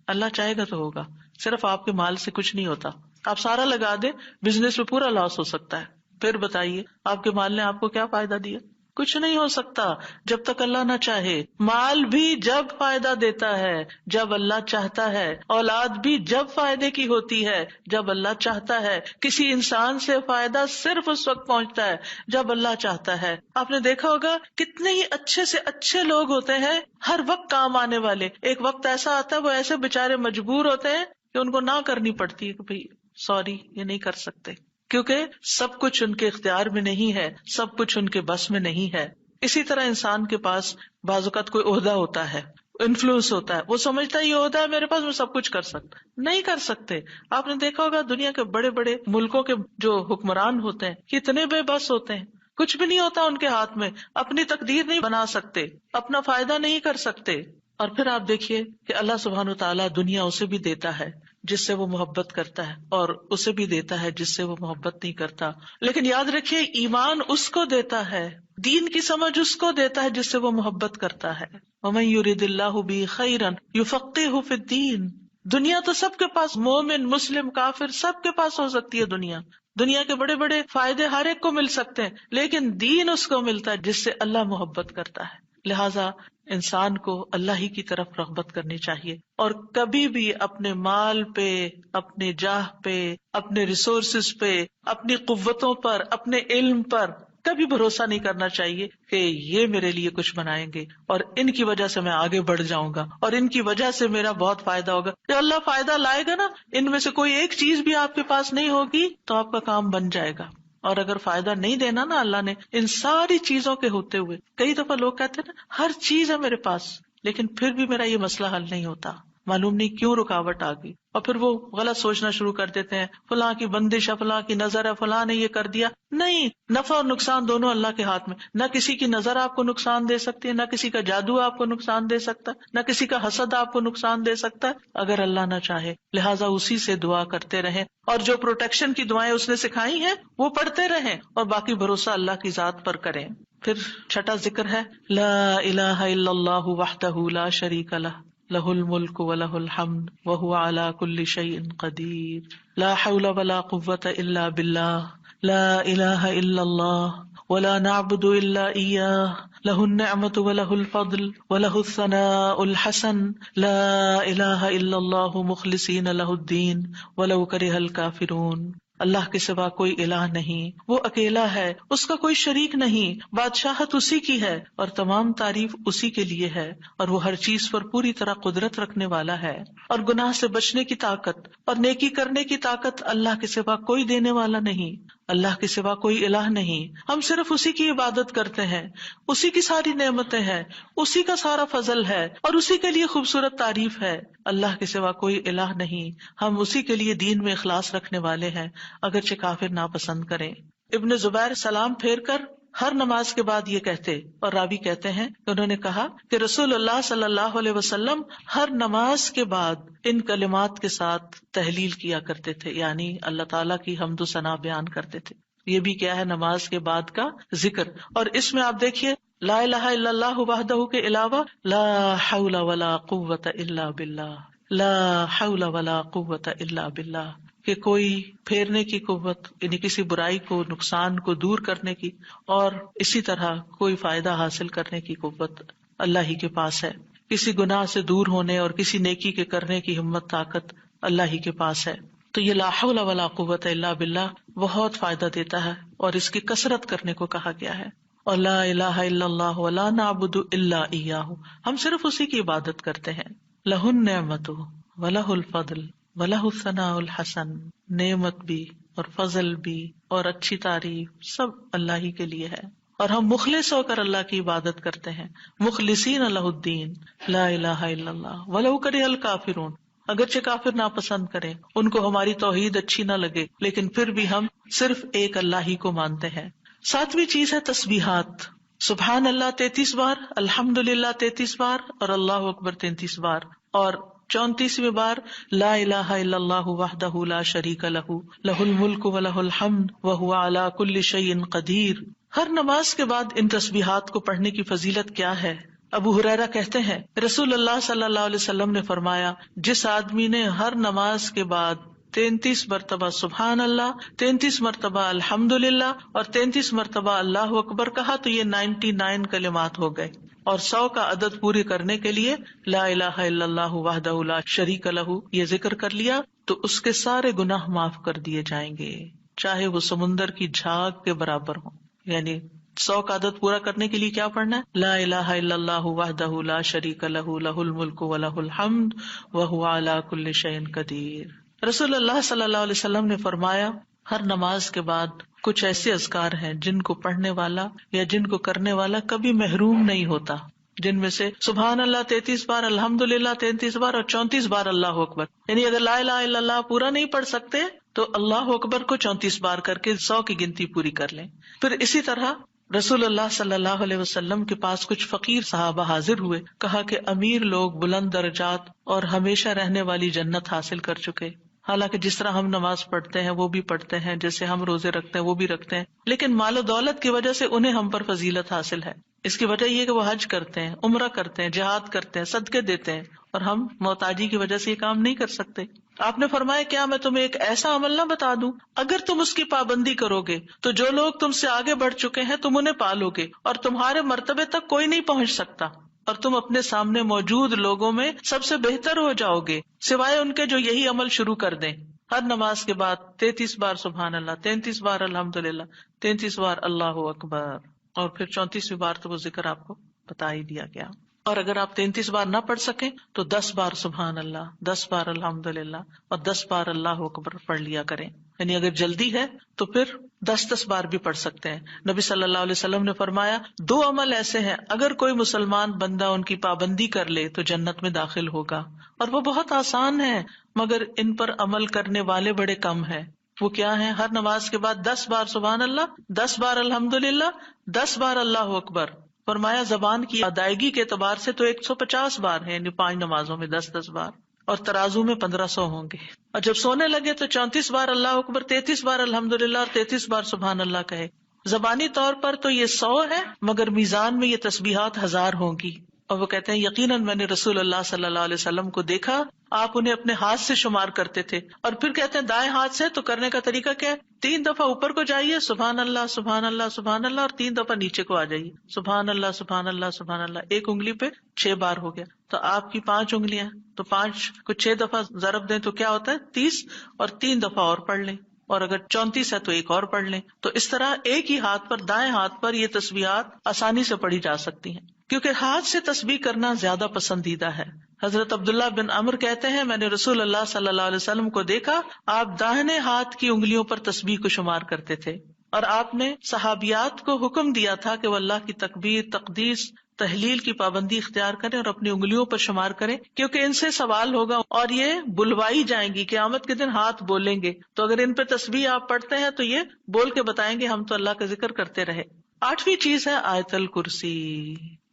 اللہ چاہے گا تو ہوگا. صرف آپ کے مال سے کچھ نہیں ہوتا. آپ سارا لگا دیں، بزنس میں پورا لاس ہو سکتا ہے. پھر بتائیے آپ کے مال نے آپ کو کیا فائدہ دیا؟ کچھ نہیں ہو سکتا جب تک اللہ نہ چاہے. مال بھی جب فائدہ دیتا ہے جب اللہ چاہتا ہے، اولاد بھی جب فائدے کی ہوتی ہے جب اللہ چاہتا ہے. کسی انسان سے فائدہ صرف اس وقت پہنچتا ہے جب اللہ چاہتا ہے. آپ نے دیکھا ہوگا کتنے ہی اچھے سے اچھے لوگ ہوتے ہیں ہر وقت کام آنے والے. ایک وقت ایسا آتا ہے وہ ایسے بےچارے مجبور ہوتے ہیں کہ ان کو نہ کرنی پڑتی ہے کہ بھائی سوری یہ نہیں کر سکتے، کیونکہ سب کچھ ان کے اختیار میں نہیں ہے، سب کچھ ان کے بس میں نہیں ہے. اسی طرح انسان کے پاس بعض اوقات کوئی عہدہ ہوتا ہے، انفلوئنس ہوتا ہے، وہ سمجھتا ہے یہ عہدہ ہے میرے پاس، میں سب کچھ کر سکتا. نہیں کر سکتے. آپ نے دیکھا ہوگا دنیا کے بڑے بڑے ملکوں کے جو حکمران ہوتے ہیں کتنے بے بس ہوتے ہیں، کچھ بھی نہیں ہوتا ان کے ہاتھ میں، اپنی تقدیر نہیں بنا سکتے، اپنا فائدہ نہیں کر سکتے. اور پھر آپ دیکھیے کہ اللہ سبحانہ وتعالیٰ دنیا اسے بھی دیتا ہے جس سے وہ محبت کرتا ہے، اور اسے بھی دیتا ہے جس سے وہ محبت نہیں کرتا. لیکن یاد رکھیے ایمان اس کو دیتا ہے، دین کی سمجھ اس کو دیتا ہے جس سے وہ محبت کرتا ہے. وَمَن يُرِدِ اللَّهُ بِهِ خَيْرًا يُفَقِّهْهُ فِي الدِّينِ. دنیا تو سب کے پاس، مومن مسلم کافر سب کے پاس ہو سکتی ہے. دنیا کے بڑے بڑے فائدے ہر ایک کو مل سکتے ہیں، لیکن دین اس کو ملتا ہے جس سے اللہ محبت کرتا ہے. لہذا انسان کو اللہ ہی کی طرف رغبت کرنی چاہیے، اور کبھی بھی اپنے مال پہ، اپنے جاہ پہ، اپنے ریسورسز پہ، اپنی قوتوں پر، اپنے علم پر کبھی بھروسہ نہیں کرنا چاہیے کہ یہ میرے لیے کچھ بنائیں گے اور ان کی وجہ سے میں آگے بڑھ جاؤں گا اور ان کی وجہ سے میرا بہت فائدہ ہوگا. جب اللہ فائدہ لائے گا نا، ان میں سے کوئی ایک چیز بھی آپ کے پاس نہیں ہوگی تو آپ کا کام بن جائے گا. اور اگر فائدہ نہیں دینا نا اللہ نے ان ساری چیزوں کے ہوتے ہوئے، کئی دفعہ لوگ کہتے ہیں نا ہر چیز ہے میرے پاس لیکن پھر بھی میرا یہ مسئلہ حل نہیں ہوتا، معلوم نہیں کیوں رکاوٹ آ گئی. اور پھر وہ غلط سوچنا شروع کر دیتے ہیں، فلاں کی بندش ہے، فلاں کی نظر ہے، فلاں نے یہ کر دیا. نہیں، نفع اور نقصان دونوں اللہ کے ہاتھ میں. نہ کسی کی نظر آپ کو نقصان دے سکتی ہے، نہ کسی کا جادو آپ کو نقصان دے سکتا ہے، نہ کسی کا حسد آپ کو نقصان دے سکتا ہے اگر اللہ نہ چاہے. لہٰذا اسی سے دعا کرتے رہیں، اور جو پروٹیکشن کی دعائیں اس نے سکھائی ہیں وہ پڑھتے رہیں، اور باقی بھروسہ اللہ کی ذات پر کریں. پھر چھٹا ذکر ہے لا الہ الا اللہ وحدہ لا شریک لہ لہ الملک ولہ الحمد وہو علی کل شیء قدیر. لا حول ولا قوۃ الا باللہ لا الہ الا اللہ ولا نعبد الا ایاہ لہ النعمۃ ولہ الفضل ولہ الثناء الحسن لا الہ الا اللہ مخلصین لہ الدین ولو کرہ الکافرون. اللہ کے سوا کوئی الہ نہیں، وہ اکیلا ہے، اس کا کوئی شریک نہیں، بادشاہت اسی کی ہے اور تمام تعریف اسی کے لیے ہے، اور وہ ہر چیز پر پوری طرح قدرت رکھنے والا ہے. اور گناہ سے بچنے کی طاقت اور نیکی کرنے کی طاقت اللہ کے سوا کوئی دینے والا نہیں، اللہ کے سوا کوئی الہ نہیں. ہم صرف اسی کی عبادت کرتے ہیں، اسی کی ساری نعمتیں ہیں، اسی کا سارا فضل ہے اور اسی کے لیے خوبصورت تعریف ہے. اللہ کے سوا کوئی الہ نہیں، ہم اسی کے لیے دین میں اخلاص رکھنے والے ہیں اگرچہ کافر ناپسند کریں. ابن زبیر سلام پھیر کر ہر نماز کے بعد یہ کہتے، اور راوی کہتے ہیں کہ انہوں نے کہا کہ رسول اللہ صلی اللہ علیہ وسلم ہر نماز کے بعد ان کلمات کے ساتھ تحلیل کیا کرتے تھے، یعنی اللہ تعالیٰ کی حمد و ثنا بیان کرتے تھے. یہ بھی کیا ہے نماز کے بعد کا ذکر. اور اس میں آپ دیکھیے لا الہ الا اللہ وحدہ کے علاوہ لا حول ولا قوت الا باللہ، لا حول ولا قوت الا باللہ، کہ کوئی پھیرنے کی قوت یعنی کسی برائی کو، نقصان کو دور کرنے کی، اور اسی طرح کوئی فائدہ حاصل کرنے کی قوت اللہ ہی کے پاس ہے. کسی گناہ سے دور ہونے اور کسی نیکی کے کرنے کی ہمت طاقت اللہ ہی کے پاس ہے. تو یہ لا حول ولا قوت الا باللہ بہت فائدہ دیتا ہے اور اس کی کثرت کرنے کو کہا گیا ہے. اور لا الہ الا اللہ ولا نعبد الا ایاہ، ہم صرف اسی کی عبادت کرتے ہیں. لہ النعمت ولہ الفضل وَلَهُ الثَّنَاءُ الْحَسَنُ، نعمت بھی اور فضل بھی اور اچھی تعریف سب اللہ ہی کے لیے ہے، اور ہم مخلص ہو کر اللہ کی عبادت کرتے ہیں. مخلصین لہ الدین لا الہ الا اللہ وَلَوْ كَرِهَ الْكَافِرُونَ. اگرچہ کافر ناپسند کریں، ان کو ہماری توحید اچھی نہ لگے، لیکن پھر بھی ہم صرف ایک اللہ ہی کو مانتے ہیں. ساتویں چیز ہے تسبیحات. سبحان اللہ 33 بار، الحمدللہ 33 بار اور اللہ اکبر 33 بار، اور 34ویں بار لا الہ الا اللہ وحدہ لا شریک لہ لہ الملک ولہ الحمد وہو علی کل شیء قدیر. ہر نماز کے بعد ان تسبیحات کو پڑھنے کی فضیلت کیا ہے؟ ابو ہریرہ کہتے ہیں رسول اللہ صلی اللہ علیہ وسلم نے فرمایا، جس آدمی نے ہر نماز کے بعد 33 مرتبہ سبحان اللہ، 33 مرتبہ الحمدللہ اور 33 مرتبہ اللہ اکبر کہا تو یہ 99 کلمات ہو گئے، اور 100 کا عدد پورے کرنے کے لیے لا الہ الا اللہ وحدہ لا شریک لہ یہ ذکر کر لیا تو اس کے سارے گناہ معاف کر دیے جائیں گے، چاہے وہ سمندر کی جھاگ کے برابر ہوں۔ یعنی 100 کا عدد پورا کرنے کے لیے کیا پڑھنا ہے؟ لا الہ الا اللہ وحدہ لا شریک لہ لہ الملک ولہ الحمد وہو علی کل شیء قدیر۔ رسول اللہ صلی اللہ علیہ وسلم نے فرمایا، ہر نماز کے بعد کچھ ایسے اذکار ہیں جن کو پڑھنے والا یا جن کو کرنے والا کبھی محروم نہیں ہوتا، جن میں سے سبحان اللہ 33 بار، الحمدللہ 33 بار اور 34 بار اللہ اکبر۔ یعنی اگر لا الہ الا اللہ پورا نہیں پڑھ سکتے تو اللہ اکبر کو 34 بار کر کے 100 کی گنتی پوری کر لیں۔ پھر اسی طرح رسول اللہ صلی اللہ علیہ وسلم کے پاس کچھ فقیر صحابہ حاضر ہوئے، کہا کہ امیر لوگ بلند درجات اور ہمیشہ رہنے والی جنت حاصل کر چکے، حالانکہ جس طرح ہم نماز پڑھتے ہیں وہ بھی پڑھتے ہیں، جیسے ہم روزے رکھتے ہیں وہ بھی رکھتے ہیں، لیکن مال و دولت کی وجہ سے انہیں ہم پر فضیلت حاصل ہے۔ اس کی وجہ یہ کہ وہ حج کرتے ہیں، عمرہ کرتے ہیں، جہاد کرتے ہیں، صدقے دیتے ہیں، اور ہم محتاجی کی وجہ سے یہ کام نہیں کر سکتے۔ آپ نے فرمایا کیا میں تمہیں ایک ایسا عمل نہ بتا دوں، اگر تم اس کی پابندی کرو گے تو جو لوگ تم سے آگے بڑھ چکے ہیں تم انہیں پالو گے، اور تمہارے مرتبے تک کوئی نہیں پہنچ سکتا، اور تم اپنے سامنے موجود لوگوں میں سب سے بہتر ہو جاؤ گے، سوائے ان کے جو یہی عمل شروع کر دیں۔ ہر نماز کے بعد 33 بار سبحان اللہ، 33 بار الحمدللہ، 33 بار اللہ اکبر، اور پھر 34ویں بار تو وہ ذکر آپ کو بتا ہی دیا گیا۔ اور اگر آپ 33 بار نہ پڑھ سکیں تو 10 بار سبحان اللہ، 10 بار الحمدللہ اور 10 بار اللہ اکبر پڑھ لیا کریں۔ یعنی اگر جلدی ہے تو پھر 10 بار بھی پڑھ سکتے ہیں۔ نبی صلی اللہ علیہ وسلم نے فرمایا 2 عمل ایسے ہیں اگر کوئی مسلمان بندہ ان کی پابندی کر لے تو جنت میں داخل ہوگا، اور وہ بہت آسان ہے مگر ان پر عمل کرنے والے بڑے کم ہیں۔ وہ کیا ہیں؟ ہر نماز کے بعد 10 بار سبحان اللہ، 10 بار الحمدللہ، 10 بار اللہ اکبر۔ فرمایا زبان کی ادائیگی کے اعتبار سے تو 150 بار ہے، یعنی 5 نمازوں میں 10 بار، اور ترازو میں 1500 ہوں گے۔ اور جب سونے لگے تو 34 بار اللہ اکبر، 33 بار الحمدللہ اور 33 بار سبحان اللہ کہے۔ زبانی طور پر تو یہ 100 ہے مگر میزان میں یہ تسبیحات 1000 ہوں گی۔ اور وہ کہتے ہیں یقیناً میں نے رسول اللہ صلی اللہ علیہ وسلم کو دیکھا، آپ انہیں اپنے ہاتھ سے شمار کرتے تھے، اور پھر کہتے ہیں دائیں ہاتھ سے، تو کرنے کا طریقہ کیا ہے؟ 3 دفعہ اوپر کو جائیے سبحان اللہ سبحان اللہ سبحان اللہ، اور 3 دفعہ نیچے کو آ جائیے سبحان اللہ سبحان اللہ سبحان اللہ۔ ایک انگلی پہ 6 بار ہو گیا، تو آپ کی 5 انگلیاں، تو 5 کو 6 دفعہ ضرب دیں تو کیا ہوتا ہے؟ 30، اور 3 دفعہ اور پڑھ لیں، اور اگر 34 ہے تو ایک اور پڑھ لیں۔ تو اس طرح ایک ہی ہاتھ پر، دائیں ہاتھ پر یہ تسبیحات آسانی سے پڑھی جا سکتی ہیں، کیونکہ ہاتھ سے تسبیح کرنا زیادہ پسندیدہ ہے۔ حضرت عبداللہ بن عمر کہتے ہیں میں نے رسول اللہ صلی اللہ علیہ وسلم کو دیکھا، آپ داہنے ہاتھ کی انگلیوں پر تسبیح کو شمار کرتے تھے، اور آپ نے صحابیات کو حکم دیا تھا کہ وہ اللہ کی تکبیر، تقدیس، تحلیل کی پابندی اختیار کریں اور اپنی انگلیوں پر شمار کریں، کیونکہ ان سے سوال ہوگا اور یہ بلوائی جائیں گی، قیامت کے دن ہاتھ بولیں گے، تو اگر ان پہ تسبیح آپ پڑھتے ہیں تو یہ بول کے بتائیں گے ہم تو اللہ کا ذکر کرتے رہے۔ 8ویں چیز ہے آیت الکرسی۔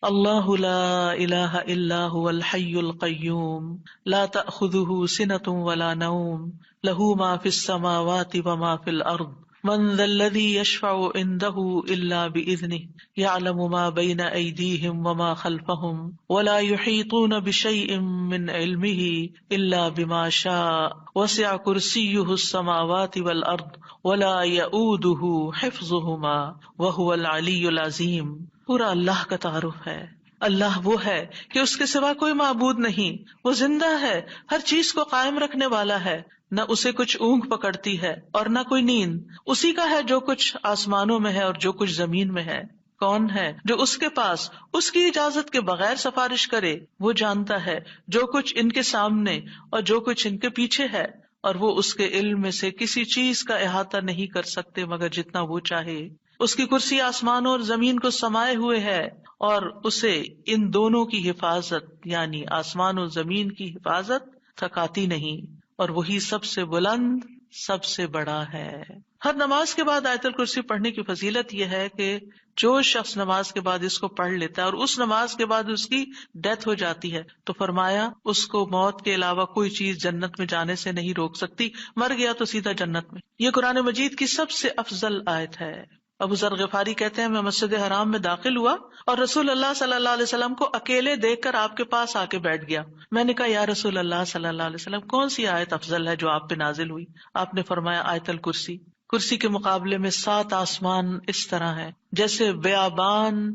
اللہ لا الہ الا هو الحی القیوم لا تأخذہ سنۃ ولا نوم لہ ما فی السماوات وما فی الارض من ذا الذی یشفع عنده الا بإذنہ یعلم ما بین ایدیہم وما خلفہم ولا یحیطون بشیء من علمہ الا بما شاء وسع کرسیہ السماوات والارض ولا یؤودہ حفظہما وہو العلی العظیم۔ پورا اللہ کا تعارف ہے۔ اللہ وہ ہے کہ اس کے سوا کوئی معبود نہیں، وہ زندہ ہے، ہر چیز کو قائم رکھنے والا ہے، نہ اسے کچھ اونگ پکڑتی ہے اور نہ کوئی نیند، اسی کا ہے جو کچھ آسمانوں میں ہے اور جو کچھ زمین میں ہے۔ کون ہے جو اس کے پاس اس کی اجازت کے بغیر سفارش کرے؟ وہ جانتا ہے جو کچھ ان کے سامنے اور جو کچھ ان کے پیچھے ہے، اور وہ اس کے علم میں سے کسی چیز کا احاطہ نہیں کر سکتے مگر جتنا وہ چاہے۔ اس کی کرسی آسمانوں اور زمین کو سمائے ہوئے ہے، اور اسے ان دونوں کی حفاظت یعنی آسمان و زمین کی حفاظت تھکاتی نہیں، اور وہی سب سے بلند، سب سے بڑا ہے۔ ہر نماز کے بعد آیت الکرسی پڑھنے کی فضیلت یہ ہے کہ جو شخص نماز کے بعد اس کو پڑھ لیتا ہے اور اس نماز کے بعد اس کی ڈیتھ ہو جاتی ہے تو فرمایا اس کو موت کے علاوہ کوئی چیز جنت میں جانے سے نہیں روک سکتی، مر گیا تو سیدھا جنت میں۔ یہ قرآن مجید کی سب سے افضل آیت ہے۔ ابو ذر غفاری کہتے ہیں میں مسجد حرام میں داخل ہوا اور رسول اللہ صلی اللہ علیہ وسلم کو اکیلے دیکھ کر آپ کے پاس آ کے بیٹھ گیا. میں نے کہا یا رسول اللہ صلی اللہ علیہ وسلم کون سی آیت افضل ہے جو آپ پہ نازل ہوئی؟ آپ نے فرمایا آیت الکرسی. کرسی کے مقابلے میں 7 آسمان اس طرح ہے جیسے بیابان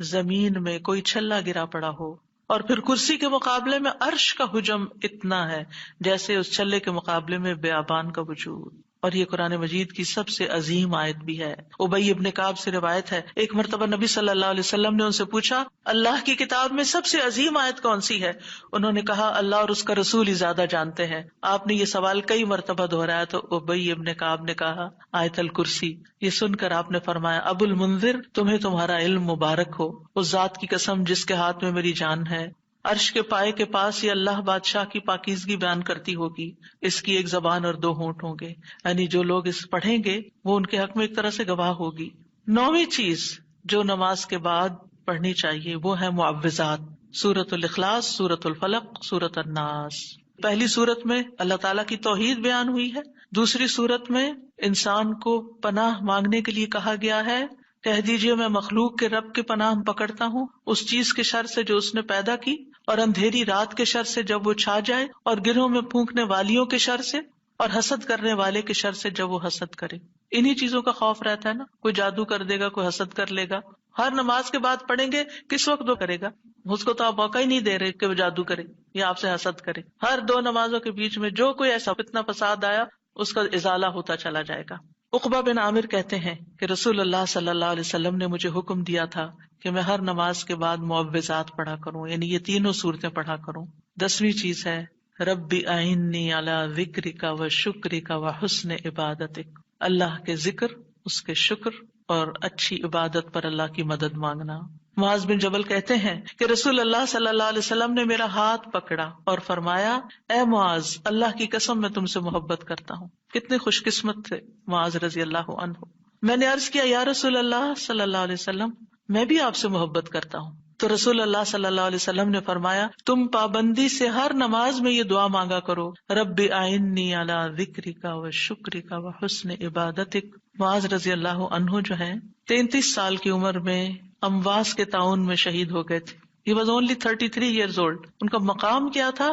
زمین میں کوئی چھلا گرا پڑا ہو، اور پھر کرسی کے مقابلے میں عرش کا حجم اتنا ہے جیسے اس چھلے کے مقابلے میں بیابان کا وجود. اور یہ قرآن مجید کی سب سے عظیم آیت بھی ہے. ابی ابن کعب سے روایت ہے ایک مرتبہ نبی صلی اللہ علیہ وسلم نے ان سے پوچھا اللہ کی کتاب میں سب سے عظیم آیت کون سی ہے؟ انہوں نے کہا اللہ اور اس کا رسول ہی زیادہ جانتے ہیں. آپ نے یہ سوال کئی مرتبہ دہرایا تو ابی ابن کعب نے کہا آیت الکرسی. یہ سن کر آپ نے فرمایا ابو المنذر تمہیں تمہارا علم مبارک ہو، اس ذات کی قسم جس کے ہاتھ میں میری جان ہے، عرش کے پائے کے پاس یہ اللہ بادشاہ کی پاکیزگی بیان کرتی ہوگی، اس کی ایک زبان اور 2 ہونٹ ہوں گے، یعنی جو لوگ اس پڑھیں گے وہ ان کے حق میں ایک طرح سے گواہ ہوگی. 9ویں چیز جو نماز کے بعد پڑھنی چاہیے وہ ہے معوذات. سورۃ الاخلاص، سورۃ الفلق، سورۃ الناس. پہلی سورت میں اللہ تعالیٰ کی توحید بیان ہوئی ہے، دوسری سورت میں انسان کو پناہ مانگنے کے لیے کہا گیا ہے. کہہ دیجیے میں مخلوق کے رب کے پناہ پکڑتا ہوں اس چیز کے شر سے جو اس نے پیدا کی، اور اندھیری رات کے شر سے جب وہ چھا جائے، اور گرہوں میں پھونکنے والیوں کے شر سے، اور حسد کرنے والے کے شر سے جب وہ حسد کرے. انہی چیزوں کا خوف رہتا ہے نا، کوئی جادو کر دے گا، کوئی حسد کر لے گا. ہر نماز کے بعد پڑھیں گے کس وقت وہ کرے گا؟ اس کو تو آپ موقع ہی نہیں دے رہے کہ وہ جادو کرے یا آپ سے حسد کرے. ہر 2 نمازوں کے بیچ میں جو کوئی ایسا فتنہ فساد آیا اس کا ازالہ ہوتا چلا جائے گا. عقبہ بن عامر کہتے ہیں کہ رسول اللہ صلی اللہ علیہ وسلم نے مجھے حکم دیا تھا کہ میں ہر نماز کے بعد معوذات پڑھا کروں، یعنی یہ تینوں صورتیں پڑھا کروں. 10ویں چیز ہے رب اعنی علی ذکرک و شکرک و حسن عبادتک. اللہ کے ذکر، اس کے شکر اور اچھی عبادت پر اللہ کی مدد مانگنا. معاذ بن جبل کہتے ہیں کہ رسول اللہ صلی اللہ علیہ وسلم نے میرا ہاتھ پکڑا اور فرمایا اے معاذ اللہ کی قسم میں تم سے محبت کرتا ہوں. کتنے خوش قسمت تھے معاذ رضی اللہ عنہ. میں نے عرض کیا یا رسول اللہ صلی اللہ علیہ وسلم میں بھی آپ سے محبت کرتا ہوں. تو رسول اللہ صلی اللہ علیہ وسلم نے فرمایا تم پابندی سے ہر نماز میں یہ دعا مانگا کرو رب اعنی علی ذکرک و شکرک و حسن عبادتک. معاذ رضی اللہ عنہ جو ہیں 33 سال کی عمر میں امواس کے طاعون میں شہید ہو گئے تھے. He was only 33 years old. ان کا مقام کیا تھا؟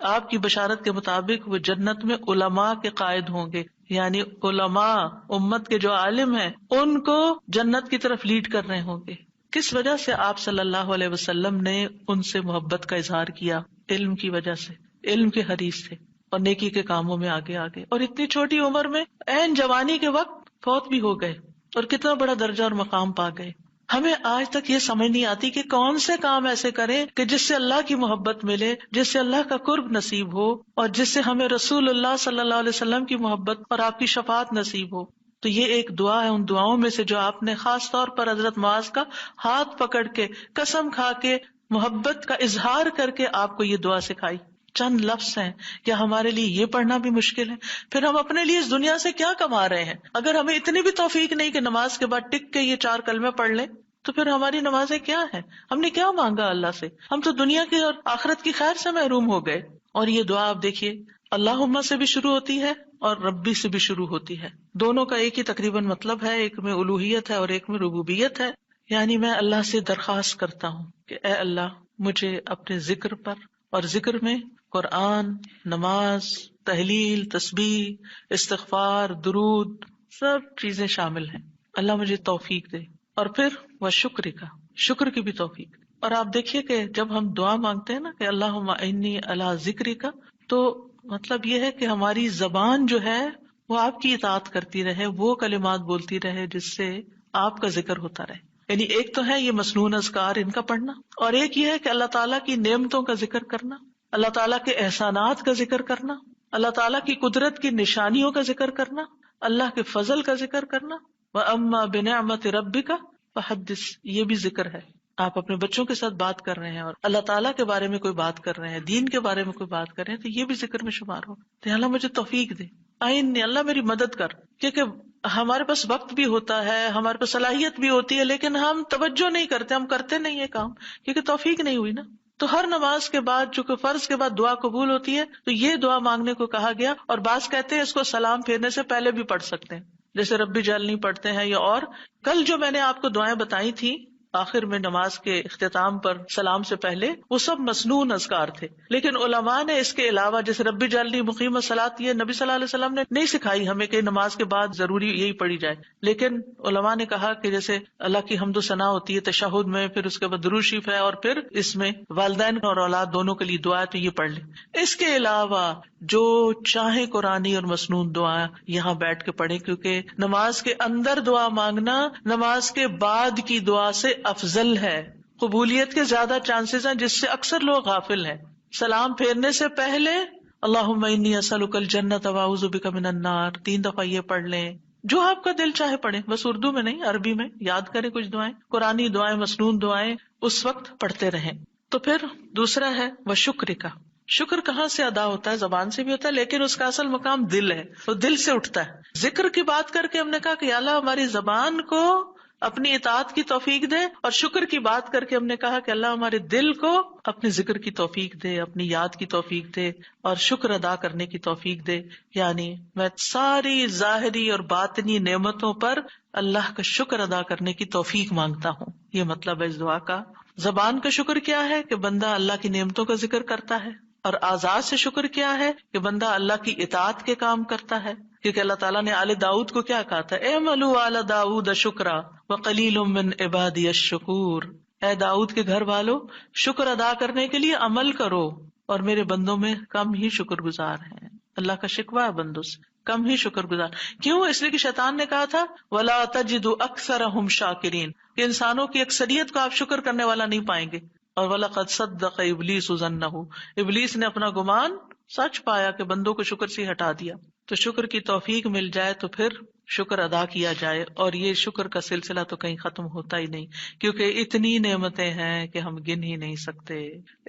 آپ کی بشارت کے مطابق وہ جنت میں علماء کے قائد ہوں گے، یعنی علماء امت کے جو عالم ہیں ان کو جنت کی طرف لیڈ کر رہے ہوں گے. کس وجہ سے آپ صلی اللہ علیہ وسلم نے ان سے محبت کا اظہار کیا؟ علم کی وجہ سے. علم کے حریص تھے اور نیکی کے کاموں میں آگے آگے، اور اتنی چھوٹی عمر میں عین جوانی کے وقت فوت بھی ہو گئے اور کتنا بڑا درجہ اور مقام پا گئے. ہمیں آج تک یہ سمجھ نہیں آتی کہ کون سے کام ایسے کریں کہ جس سے اللہ کی محبت ملے، جس سے اللہ کا قرب نصیب ہو، اور جس سے ہمیں رسول اللہ صلی اللہ علیہ وسلم کی محبت اور آپ کی شفاعت نصیب ہو. تو یہ ایک دعا ہے ان دعاؤں میں سے جو آپ نے خاص طور پر حضرت معاذ کا ہاتھ پکڑ کے قسم کھا کے محبت کا اظہار کر کے آپ کو یہ دعا سکھائی. چند لفظ ہیں، کیا ہمارے لیے یہ پڑھنا بھی مشکل ہے؟ پھر ہم اپنے لیے اس دنیا سے کیا کما رہے ہیں؟ اگر ہمیں اتنی بھی توفیق نہیں کہ نماز کے بعد ٹک کے یہ 4 کلمے پڑھ لیں تو پھر ہماری نمازیں کیا ہیں؟ ہم نے کیا مانگا اللہ سے؟ ہم تو دنیا کی اور آخرت کی خیر سے محروم ہو گئے. اور یہ دعا آپ دیکھیے اللہم سے بھی شروع ہوتی ہے اور ربی سے بھی شروع ہوتی ہے. دونوں کا ایک ہی تقریباً مطلب ہے، ایک میں الوہیت ہے اور ایک میں ربوبیت ہے. یعنی میں اللہ سے درخواست کرتا ہوں کہ اے اللہ مجھے اپنے ذکر پر، اور ذکر میں قرآن، نماز، تحلیل، تسبیح، استغفار، درود، سب چیزیں شامل ہیں. اللہ مجھے توفیق دے. اور پھر وہ شکر کی بھی توفیق. اور آپ دیکھیے کہ جب ہم دعا مانگتے ہیں نا کہ اللہم انی علی ذکرک، تو مطلب یہ ہے کہ ہماری زبان جو ہے وہ آپ کی اطاعت کرتی رہے، وہ کلمات بولتی رہے جس سے آپ کا ذکر ہوتا رہے. یعنی ایک تو ہے یہ مسنون اذکار ان کا پڑھنا، اور ایک یہ ہے کہ اللہ تعالیٰ کی نعمتوں کا ذکر کرنا، اللہ تعالیٰ کے احسانات کا ذکر کرنا، اللہ تعالیٰ کی قدرت کی نشانیوں کا ذکر کرنا، اللہ کے فضل کا ذکر کرنا. وَأَمَّا بِنِعْمَةِ رَبِّكَ فَحَدِّثْ، یہ بھی ذکر ہے. آپ اپنے بچوں کے ساتھ بات کر رہے ہیں اور اللہ تعالیٰ کے بارے میں کوئی بات کر رہے ہیں، دین کے بارے میں کوئی بات کر رہے ہیں، تو یہ بھی ذکر میں شمار ہو. تو اللہ مجھے توفیق دے، اللہ میری مدد کر. کیونکہ ہمارے پاس وقت بھی ہوتا ہے، ہمارے پاس صلاحیت بھی ہوتی ہے، لیکن ہم توجہ نہیں کرتے، ہم کرتے نہیں ہے کام، کیونکہ توفیق نہیں ہوئی نا. تو ہر نماز کے بعد چونکہ فرض کے بعد دعا قبول ہوتی ہے تو یہ دعا مانگنے کو کہا گیا. اور بعض کہتے ہیں اس کو سلام پھیرنے سے پہلے بھی پڑھ سکتے ہیں، جیسے ربی جعلنی پڑھتے ہیں، یا اور کل جو میں نے آپ کو دعائیں بتائی تھی آخر میں نماز کے اختتام پر سلام سے پہلے، وہ سب مسنون اذکار تھے، لیکن علماء نے اس کے علاوہ جیسے ربی جعلنی مقیم الصلاۃ، یہ نبی صلی اللہ علیہ وسلم نے نہیں سکھائی ہمیں کہ نماز کے بعد ضروری یہی پڑھی جائے، لیکن علماء نے کہا کہ جیسے اللہ کی حمد و ثنا ہوتی ہے تشہد میں، پھر اس کے بعد درود شریف ہے، اور پھر اس میں والدین اور اولاد دونوں کے لیے دعا ہے تو یہ پڑھ لیں۔ اس کے علاوہ جو چاہے قرآنی اور مسنون دعا یہاں بیٹھ کے پڑھیں، کیونکہ نماز کے اندر دعا مانگنا نماز کے بعد کی دعا سے افضل ہے، قبولیت کے زیادہ چانسز ہیں، جس سے اکثر لوگ غافل ہیں۔ سلام پھیرنے سے پہلے اللہم انی اسألک الجنۃ واعوذ بک من النار 3 دفعہ یہ پڑھ لیں، جو آپ کا دل چاہے پڑھیں، بس اردو میں نہیں عربی میں یاد کریں کچھ دعائیں، قرآنی دعائیں مسنون دعائیں اس وقت پڑھتے رہیں۔ تو پھر دوسرا ہے وشکر کا، شکر کہاں سے ادا ہوتا ہے؟ زبان سے بھی ہوتا ہے، لیکن اس کا اصل مقام دل ہے، تو دل سے اٹھتا ہے۔ ذکر کی بات کر کے ہم نے کہا کہ یا اللہ ہماری زبان کو اپنی اطاعت کی توفیق دے، اور شکر کی بات کر کے ہم نے کہا کہ اللہ ہمارے دل کو اپنے ذکر کی توفیق دے، اپنی یاد کی توفیق دے، اور شکر ادا کرنے کی توفیق دے۔ یعنی میں ساری ظاہری اور باطنی نعمتوں پر اللہ کا شکر ادا کرنے کی توفیق مانگتا ہوں، یہ مطلب ہے اس دعا کا۔ زبان کا شکر کیا ہے کہ بندہ اللہ کی نعمتوں کا ذکر کرتا ہے، اور اعضاء سے شکر کیا ہے کہ بندہ اللہ کی اطاعت کے کام کرتا ہے، کیونکہ اللہ تعالیٰ نے آل داؤد کو کیا کہا تھا، اعملوا آل داؤد شکرا وقلیل من عبادی الشکور، اے داؤد کے گھر والو شکر ادا کرنے کے لیے عمل کرو، اور میرے بندوں میں کم ہی شکر گزار ہیں۔ اللہ کا شکوہ ہے بندوں سے، کم ہی شکر گزار۔ کیوں؟ اس لیے کہ شیطان نے کہا تھا وَلَا تَجِدُ أَكْثَرَهُمْ شَاكِرِينَ، کہ انسانوں کی اکثریت کو آپ شکر کرنے والا نہیں پائیں گے۔ اور وَلَقَدْ صَدَّقَ إِبْلِيسُ ظَنَّهُ، ابلیس نے اپنا گمان سچ پایا کہ بندوں کو شکر سے ہٹا دیا۔ تو شکر کی توفیق مل جائے تو پھر شکر ادا کیا جائے، اور یہ شکر کا سلسلہ تو کہیں ختم ہوتا ہی نہیں، کیونکہ اتنی نعمتیں ہیں کہ ہم گن ہی نہیں سکتے۔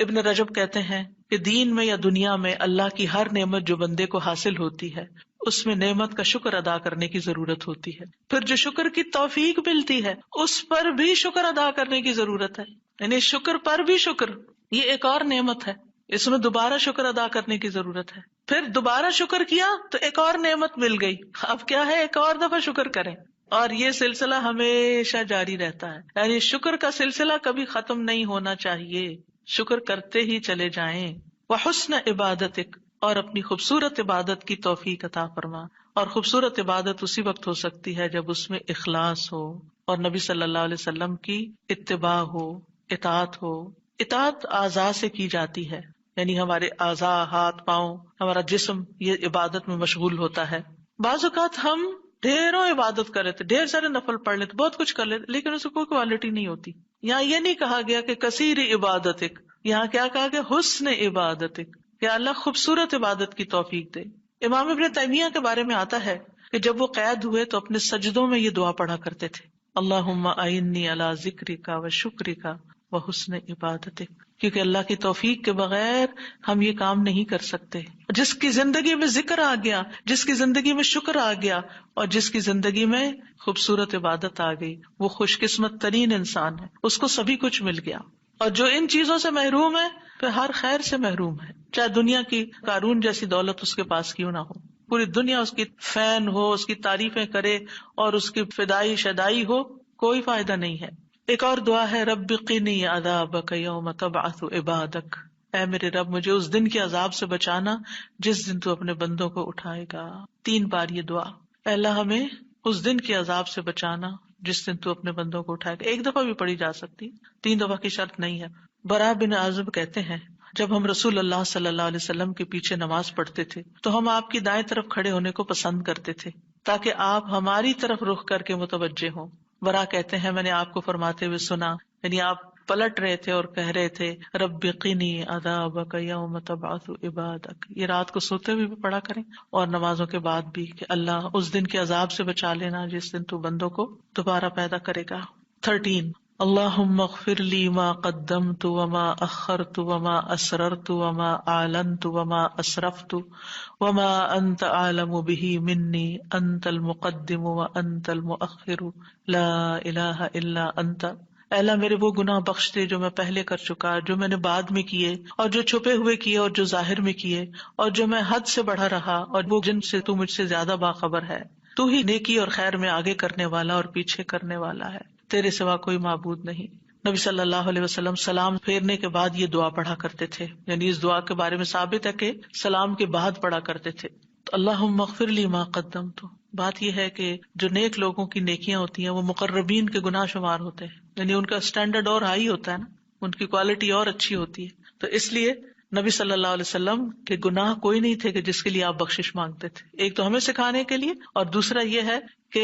ابن رجب کہتے ہیں کہ دین میں یا دنیا میں اللہ کی ہر نعمت جو بندے کو حاصل ہوتی ہے، اس میں نعمت کا شکر ادا کرنے کی ضرورت ہوتی ہے۔ پھر جو شکر کی توفیق ملتی ہے اس پر بھی شکر ادا کرنے کی ضرورت ہے، یعنی شکر پر بھی شکر، یہ ایک اور نعمت ہے، اس میں دوبارہ شکر ادا کرنے کی ضرورت ہے۔ پھر دوبارہ شکر کیا تو ایک اور نعمت مل گئی، اب کیا ہے ایک اور دفعہ شکر کریں، اور یہ سلسلہ ہمیشہ جاری رہتا ہے، یعنی شکر کا سلسلہ کبھی ختم نہیں ہونا چاہیے، شکر کرتے ہی چلے جائیں۔ وحسن عبادتک، اور اپنی خوبصورت عبادت کی توفیق عطا فرما، اور خوبصورت عبادت اسی وقت ہو سکتی ہے جب اس میں اخلاص ہو، اور نبی صلی اللہ علیہ وسلم کی اتباع ہو، اطاعت ہو۔ اطاعت اعضاء سے کی جاتی ہے، یعنی ہمارے اعضاء، ہاتھ پاؤں، ہمارا جسم یہ عبادت میں مشغول ہوتا ہے۔ بعض اوقات ہم ڈھیروں عبادت کر لیتے، ڈھیر سارے نفل پڑھ لیتے، بہت کچھ کر لیتے، لیکن اس کو کوئی کوالٹی نہیں ہوتی۔ یہاں یہ نہیں کہا گیا کہ کثیر عبادتک، یہاں کیا کہا گیا؟ حسن عبادتک، کہ اللہ خوبصورت عبادت کی توفیق دے۔ امام ابن تیمیہ کے بارے میں آتا ہے کہ جب وہ قید ہوئے تو اپنے سجدوں میں یہ دعا پڑھا کرتے تھے، اللہم اعنی علی ذکرک و شکرک و حسن عبادتک، کیونکہ اللہ کی توفیق کے بغیر ہم یہ کام نہیں کر سکتے۔ جس کی زندگی میں ذکر آ گیا، جس کی زندگی میں شکر آ گیا، اور جس کی زندگی میں خوبصورت عبادت آ گئی، وہ خوش قسمت ترین انسان ہے، اس کو سبھی کچھ مل گیا۔ اور جو ان چیزوں سے محروم ہے پھر ہر خیر سے محروم ہے، چاہے دنیا کی قارون جیسی دولت اس کے پاس کیوں نہ ہو، پوری دنیا اس کی فین ہو، اس کی تعریفیں کرے اور اس کی فدائی شدائی ہو، کوئی فائدہ نہیں ہے۔ ایک اور دعا ہے رب قنی عذابک یوم تبعث عبادک، اے میرے رب مجھے اس دن کے عذاب سے بچانا جس دن تو اپنے بندوں کو اٹھائے گا۔ 3 بار یہ دعا، اے اللہ ہمیں اس دن کے عذاب سے بچانا جس دن تو اپنے بندوں کو اٹھائے گا۔ 1 دفعہ بھی پڑھی جا سکتی، 3 دفعہ کی شرط نہیں ہے۔ برا بن عازب کہتے ہیں جب ہم رسول اللہ صلی اللہ علیہ وسلم کے پیچھے نماز پڑھتے تھے تو ہم آپ کی دائیں طرف کھڑے ہونے کو پسند کرتے تھے تاکہ آپ ہماری طرف رخ کر کے متوجہ ہوں۔ برا کہتے ہیں میں نے آپ کو فرماتے ہوئے سنا، یعنی آپ پلٹ رہے تھے اور کہہ رہے تھے رب قنی عذابک یوم تبعث عبادک، یہ رات کو سوتے ہوئے بھی پڑھا کریں اور نمازوں کے بعد بھی کہ اللہ اس دن کے عذاب سے بچا لینا جس دن تو بندوں کو دوبارہ پیدا کرے گا۔ 13 اللہم اغفر لی ما قدمت وما اخرت وما اسررت وما اعلنت وما اسرفت وما انت اعلم به منی انت المقدم وانت المؤخر لا الہ الا انت۔ اے اللہ میرے وہ گناہ بخش دے جو میں پہلے کر چکا، جو میں نے بعد میں کیے، اور جو چھپے ہوئے کیے اور جو ظاہر میں کیے، اور جو میں حد سے بڑھا رہا اور وہ جن سے تو مجھ سے زیادہ باخبر ہے۔ تو ہی نیکی اور خیر میں آگے کرنے والا اور پیچھے کرنے والا ہے، تیرے سوا کوئی معبود نہیں۔ نبی صلی اللہ علیہ وسلم سلام پھیرنے کے بعد یہ دعا پڑھا کرتے تھے، یعنی اس دعا کے بارے میں ثابت ہے کہ سلام کے بعد پڑھا کرتے تھے۔ تو اللہم اغفر لی ما قدمت، بات یہ ہے کہ جو نیک لوگوں کی نیکیاں ہوتی ہیں وہ مقربین کے گناہ شمار ہوتے ہیں، یعنی ان کا اسٹینڈرڈ اور ہائی ہوتا ہے نا، ان کی کوالٹی اور اچھی ہوتی ہے۔ تو اس لیے نبی صلی اللہ علیہ وسلم کے گناہ کوئی نہیں تھے کہ جس کے لیے آپ بخشش مانگتے تھے، ایک تو ہمیں سکھانے کے لیے، اور دوسرا یہ ہے کہ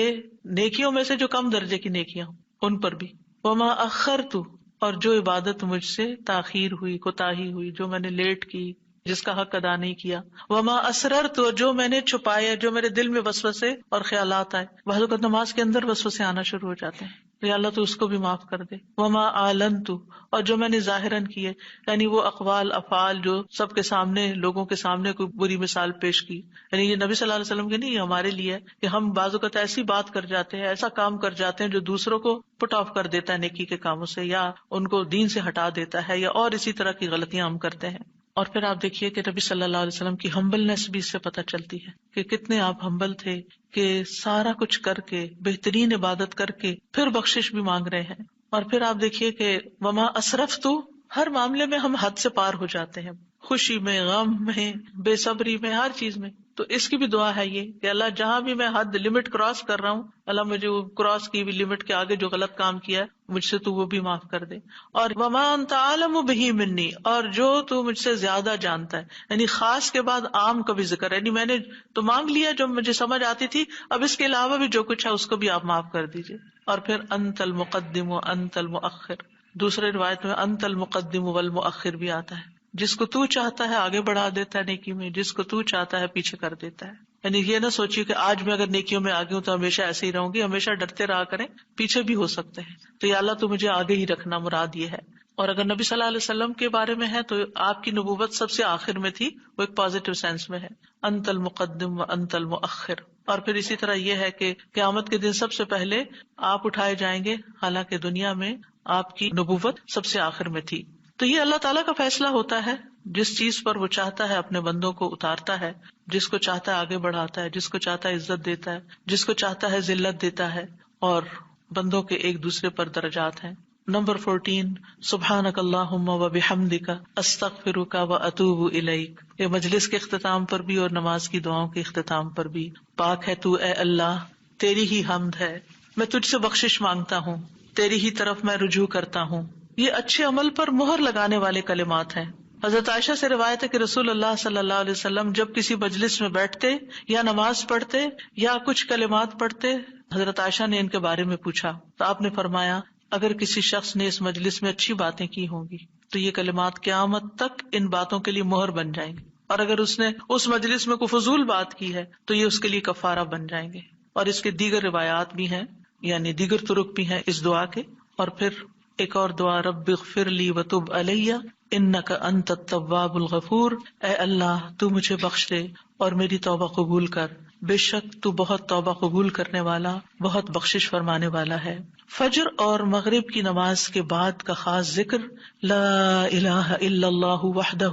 نیکیوں میں سے جو کم درجے کی نیکیاں ان پر بھی۔ وما اخرت، اور جو عبادت مجھ سے تاخیر ہوئی، کوتاہی ہوئی، جو میں نے لیٹ کی، جس کا حق ادا نہیں کیا۔ وما اسررت، جو میں نے چھپایا، جو میرے دل میں وسوسے اور خیالات آئے، بعض اوقات نماز کے اندر وسوسے آنا شروع ہو جاتے ہیں، تو یا اللہ تو اس کو بھی معاف کر دے۔ وما اعلنت، اور جو میں نے ظاہراً کیے، یعنی وہ اقوال افعال جو سب کے سامنے، لوگوں کے سامنے کوئی بری مثال پیش کی، یعنی یہ نبی صلی اللہ علیہ وسلم کے نہیں، یہ ہمارے لیے ہے کہ ہم بعض اوقات ایسی بات کر جاتے ہیں، ایسا کام کر جاتے ہیں جو دوسروں کو پٹ آف کر دیتا ہے نیکی کے کاموں سے، یا ان کو دین سے ہٹا دیتا ہے، یا اور اسی طرح کی غلطیاں ہم کرتے ہیں۔ اور پھر آپ دیکھیے کہ نبی صلی اللہ علیہ وسلم کی ہمبلنس بھی اس سے پتہ چلتی ہے کہ کتنے آپ ہمبل تھے، کہ سارا کچھ کر کے، بہترین عبادت کر کے پھر بخشش بھی مانگ رہے ہیں۔ اور پھر آپ دیکھیے کہ وما اسرفت، ہر معاملے میں ہم حد سے پار ہو جاتے ہیں، خوشی میں، غم میں، بے صبری میں، ہر چیز میں۔ تو اس کی بھی دعا ہے یہ کہ اللہ جہاں بھی میں حد لمٹ کراس کر رہا ہوں، اللہ مجھے وہ کراس کی ہوئی لمٹ کے آگے جو غلط کام کیا ہے مجھ سے تو وہ بھی معاف کر دے۔ اور وما انت عالم بہ منی، اور جو تو مجھ سے زیادہ جانتا ہے، یعنی خاص کے بعد عام کا بھی ذکر ہے، یعنی میں نے تو مانگ لیا جو مجھے سمجھ آتی تھی، اب اس کے علاوہ بھی جو کچھ ہے اس کو بھی آپ معاف کر دیجیے۔ اور پھر انت المقدم و انت المؤخر، دوسرے روایت میں انت المقدم والمؤخر بھی آتا ہے، جس کو تو چاہتا ہے آگے بڑھا دیتا ہے نیکی میں، جس کو تو چاہتا ہے پیچھے کر دیتا ہے۔ یعنی یہ نہ سوچیے کہ آج میں اگر نیکیوں میں آگے ہوں تو ہمیشہ ایسے ہی رہوں گی، ہمیشہ ڈرتے رہا کریں، پیچھے بھی ہو سکتے ہیں، تو یا اللہ تو مجھے آگے ہی رکھنا، مراد یہ ہے۔ اور اگر نبی صلی اللہ علیہ وسلم کے بارے میں ہے تو آپ کی نبوت سب سے آخر میں تھی، وہ ایک پازیٹیو سینس میں ہے، انت المقدم و انت المؤخر۔ اور پھر اسی طرح یہ ہے کہ قیامت کے دن سب سے پہلے آپ اٹھائے جائیں گے، حالانکہ دنیا میں آپ کی نبوت سب سے آخر میں تھی۔ تو یہ اللہ تعالیٰ کا فیصلہ ہوتا ہے، جس چیز پر وہ چاہتا ہے اپنے بندوں کو اتارتا ہے، جس کو چاہتا ہے آگے بڑھاتا ہے، جس کو چاہتا ہے عزت دیتا ہے، جس کو چاہتا ہے ذلت دیتا ہے، اور بندوں کے ایک دوسرے پر درجات ہیں۔ نمبر 14، سبحانک اللہم و بحمدک استغفرک و اتوب الیک۔ یہ مجلس کے اختتام پر بھی اور نماز کی دعاؤں کے اختتام پر بھی، پاک ہے تو اے اللہ، تیری ہی حمد ہے، میں تجھ سے بخشش مانگتا ہوں، تیری ہی طرف میں رجوع کرتا ہوں۔ یہ اچھے عمل پر مہر لگانے والے کلمات ہیں۔ حضرت عائشہ سے روایت ہے کہ رسول اللہ صلی اللہ علیہ وسلم جب کسی مجلس میں بیٹھتے یا نماز پڑھتے یا کچھ کلمات پڑھتے، حضرت عائشہ نے ان کے بارے میں پوچھا تو آپ نے فرمایا، اگر کسی شخص نے اس مجلس میں اچھی باتیں کی ہوں گی تو یہ کلمات قیامت تک ان باتوں کے لیے مہر بن جائیں گے، اور اگر اس نے اس مجلس میں کوئی فضول بات کی ہے تو یہ اس کے لیے کفارہ بن جائیں گے۔ اور اس کے دیگر روایات بھی ہیں، یعنی دیگر طرق بھی ہیں اس دعا کے۔ اور پھر ایک اور دعا، رب اغفر لی وتب علی انک انت التواب الغفور، اے اللہ تو مجھے بخش دے اور میری توبہ قبول کر، بے شک تو بہت توبہ قبول کرنے والا، بہت بخشش فرمانے والا ہے۔ فجر اور مغرب کی نماز کے بعد کا خاص ذکر، لا الہ الا اللہ وحدہ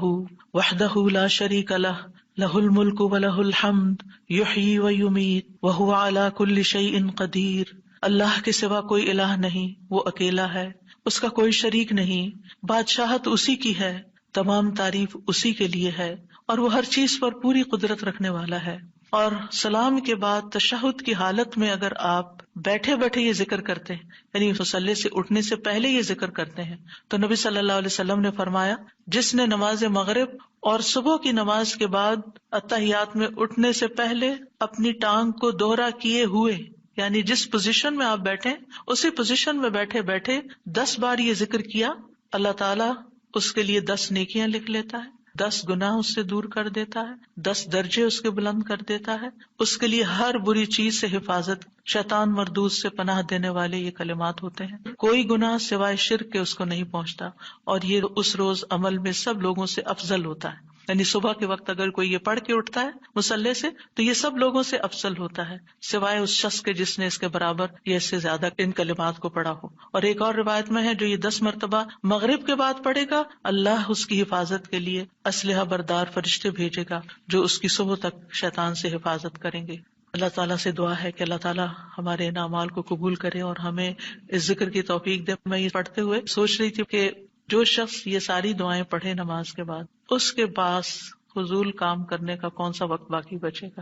وحدہ لا شریک لہ، لہ الملک ولہ الحمد یحیی ویمیت وہو علی کل شیء قدیر۔ اللہ کے سوا کوئی الہ نہیں، وہ اکیلا ہے، اس کا کوئی شریک نہیں، بادشاہت اسی کی ہے، تمام تعریف اسی کے لیے ہے، اور وہ ہر چیز پر پوری قدرت رکھنے والا ہے۔ اور سلام کے بعد تشہد کی حالت میں اگر آپ بیٹھے بیٹھے یہ ذکر کرتے ہیں، یعنی مصلی سے اٹھنے سے پہلے یہ ذکر کرتے ہیں، تو نبی صلی اللہ علیہ وسلم نے فرمایا، جس نے نماز مغرب اور صبح کی نماز کے بعد اتحیات میں اٹھنے سے پہلے اپنی ٹانگ کو دوہرا کیے ہوئے، یعنی جس پوزیشن میں آپ بیٹھے اسی پوزیشن میں بیٹھے بیٹھے 10 بار یہ ذکر کیا، اللہ تعالیٰ اس کے لیے 10 نیکیاں لکھ لیتا ہے، 10 گناہ اس سے دور کر دیتا ہے، 10 درجے اس کے بلند کر دیتا ہے، اس کے لیے ہر بری چیز سے حفاظت، شیطان مردود سے پناہ دینے والے یہ کلمات ہوتے ہیں۔ کوئی گناہ سوائے شرک کے اس کو نہیں پہنچتا، اور یہ اس روز عمل میں سب لوگوں سے افضل ہوتا ہے، یعنی صبح کے وقت اگر کوئی یہ پڑھ کے اٹھتا ہے مصلی سے تو یہ سب لوگوں سے افضل ہوتا ہے، سوائے اس شخص کے جس نے اس کے برابر یا اس سے زیادہ ان کلمات کو پڑھا ہو۔ اور ایک اور روایت میں ہے، جو یہ 10 مرتبہ مغرب کے بعد پڑھے گا، اللہ اس کی حفاظت کے لیے اسلحہ بردار فرشتے بھیجے گا جو اس کی صبح تک شیطان سے حفاظت کریں گے۔ اللہ تعالیٰ سے دعا ہے کہ اللہ تعالیٰ ہمارے ان اعمال کو قبول کرے اور ہمیں اس ذکر کی توفیق دے. میں یہ پڑھتے ہوئے سوچ رہی تھی کہ جو شخص یہ ساری دعائیں پڑھے نماز کے بعد، اس کے پاس فضول کام کرنے کا کون سا وقت باقی بچے گا.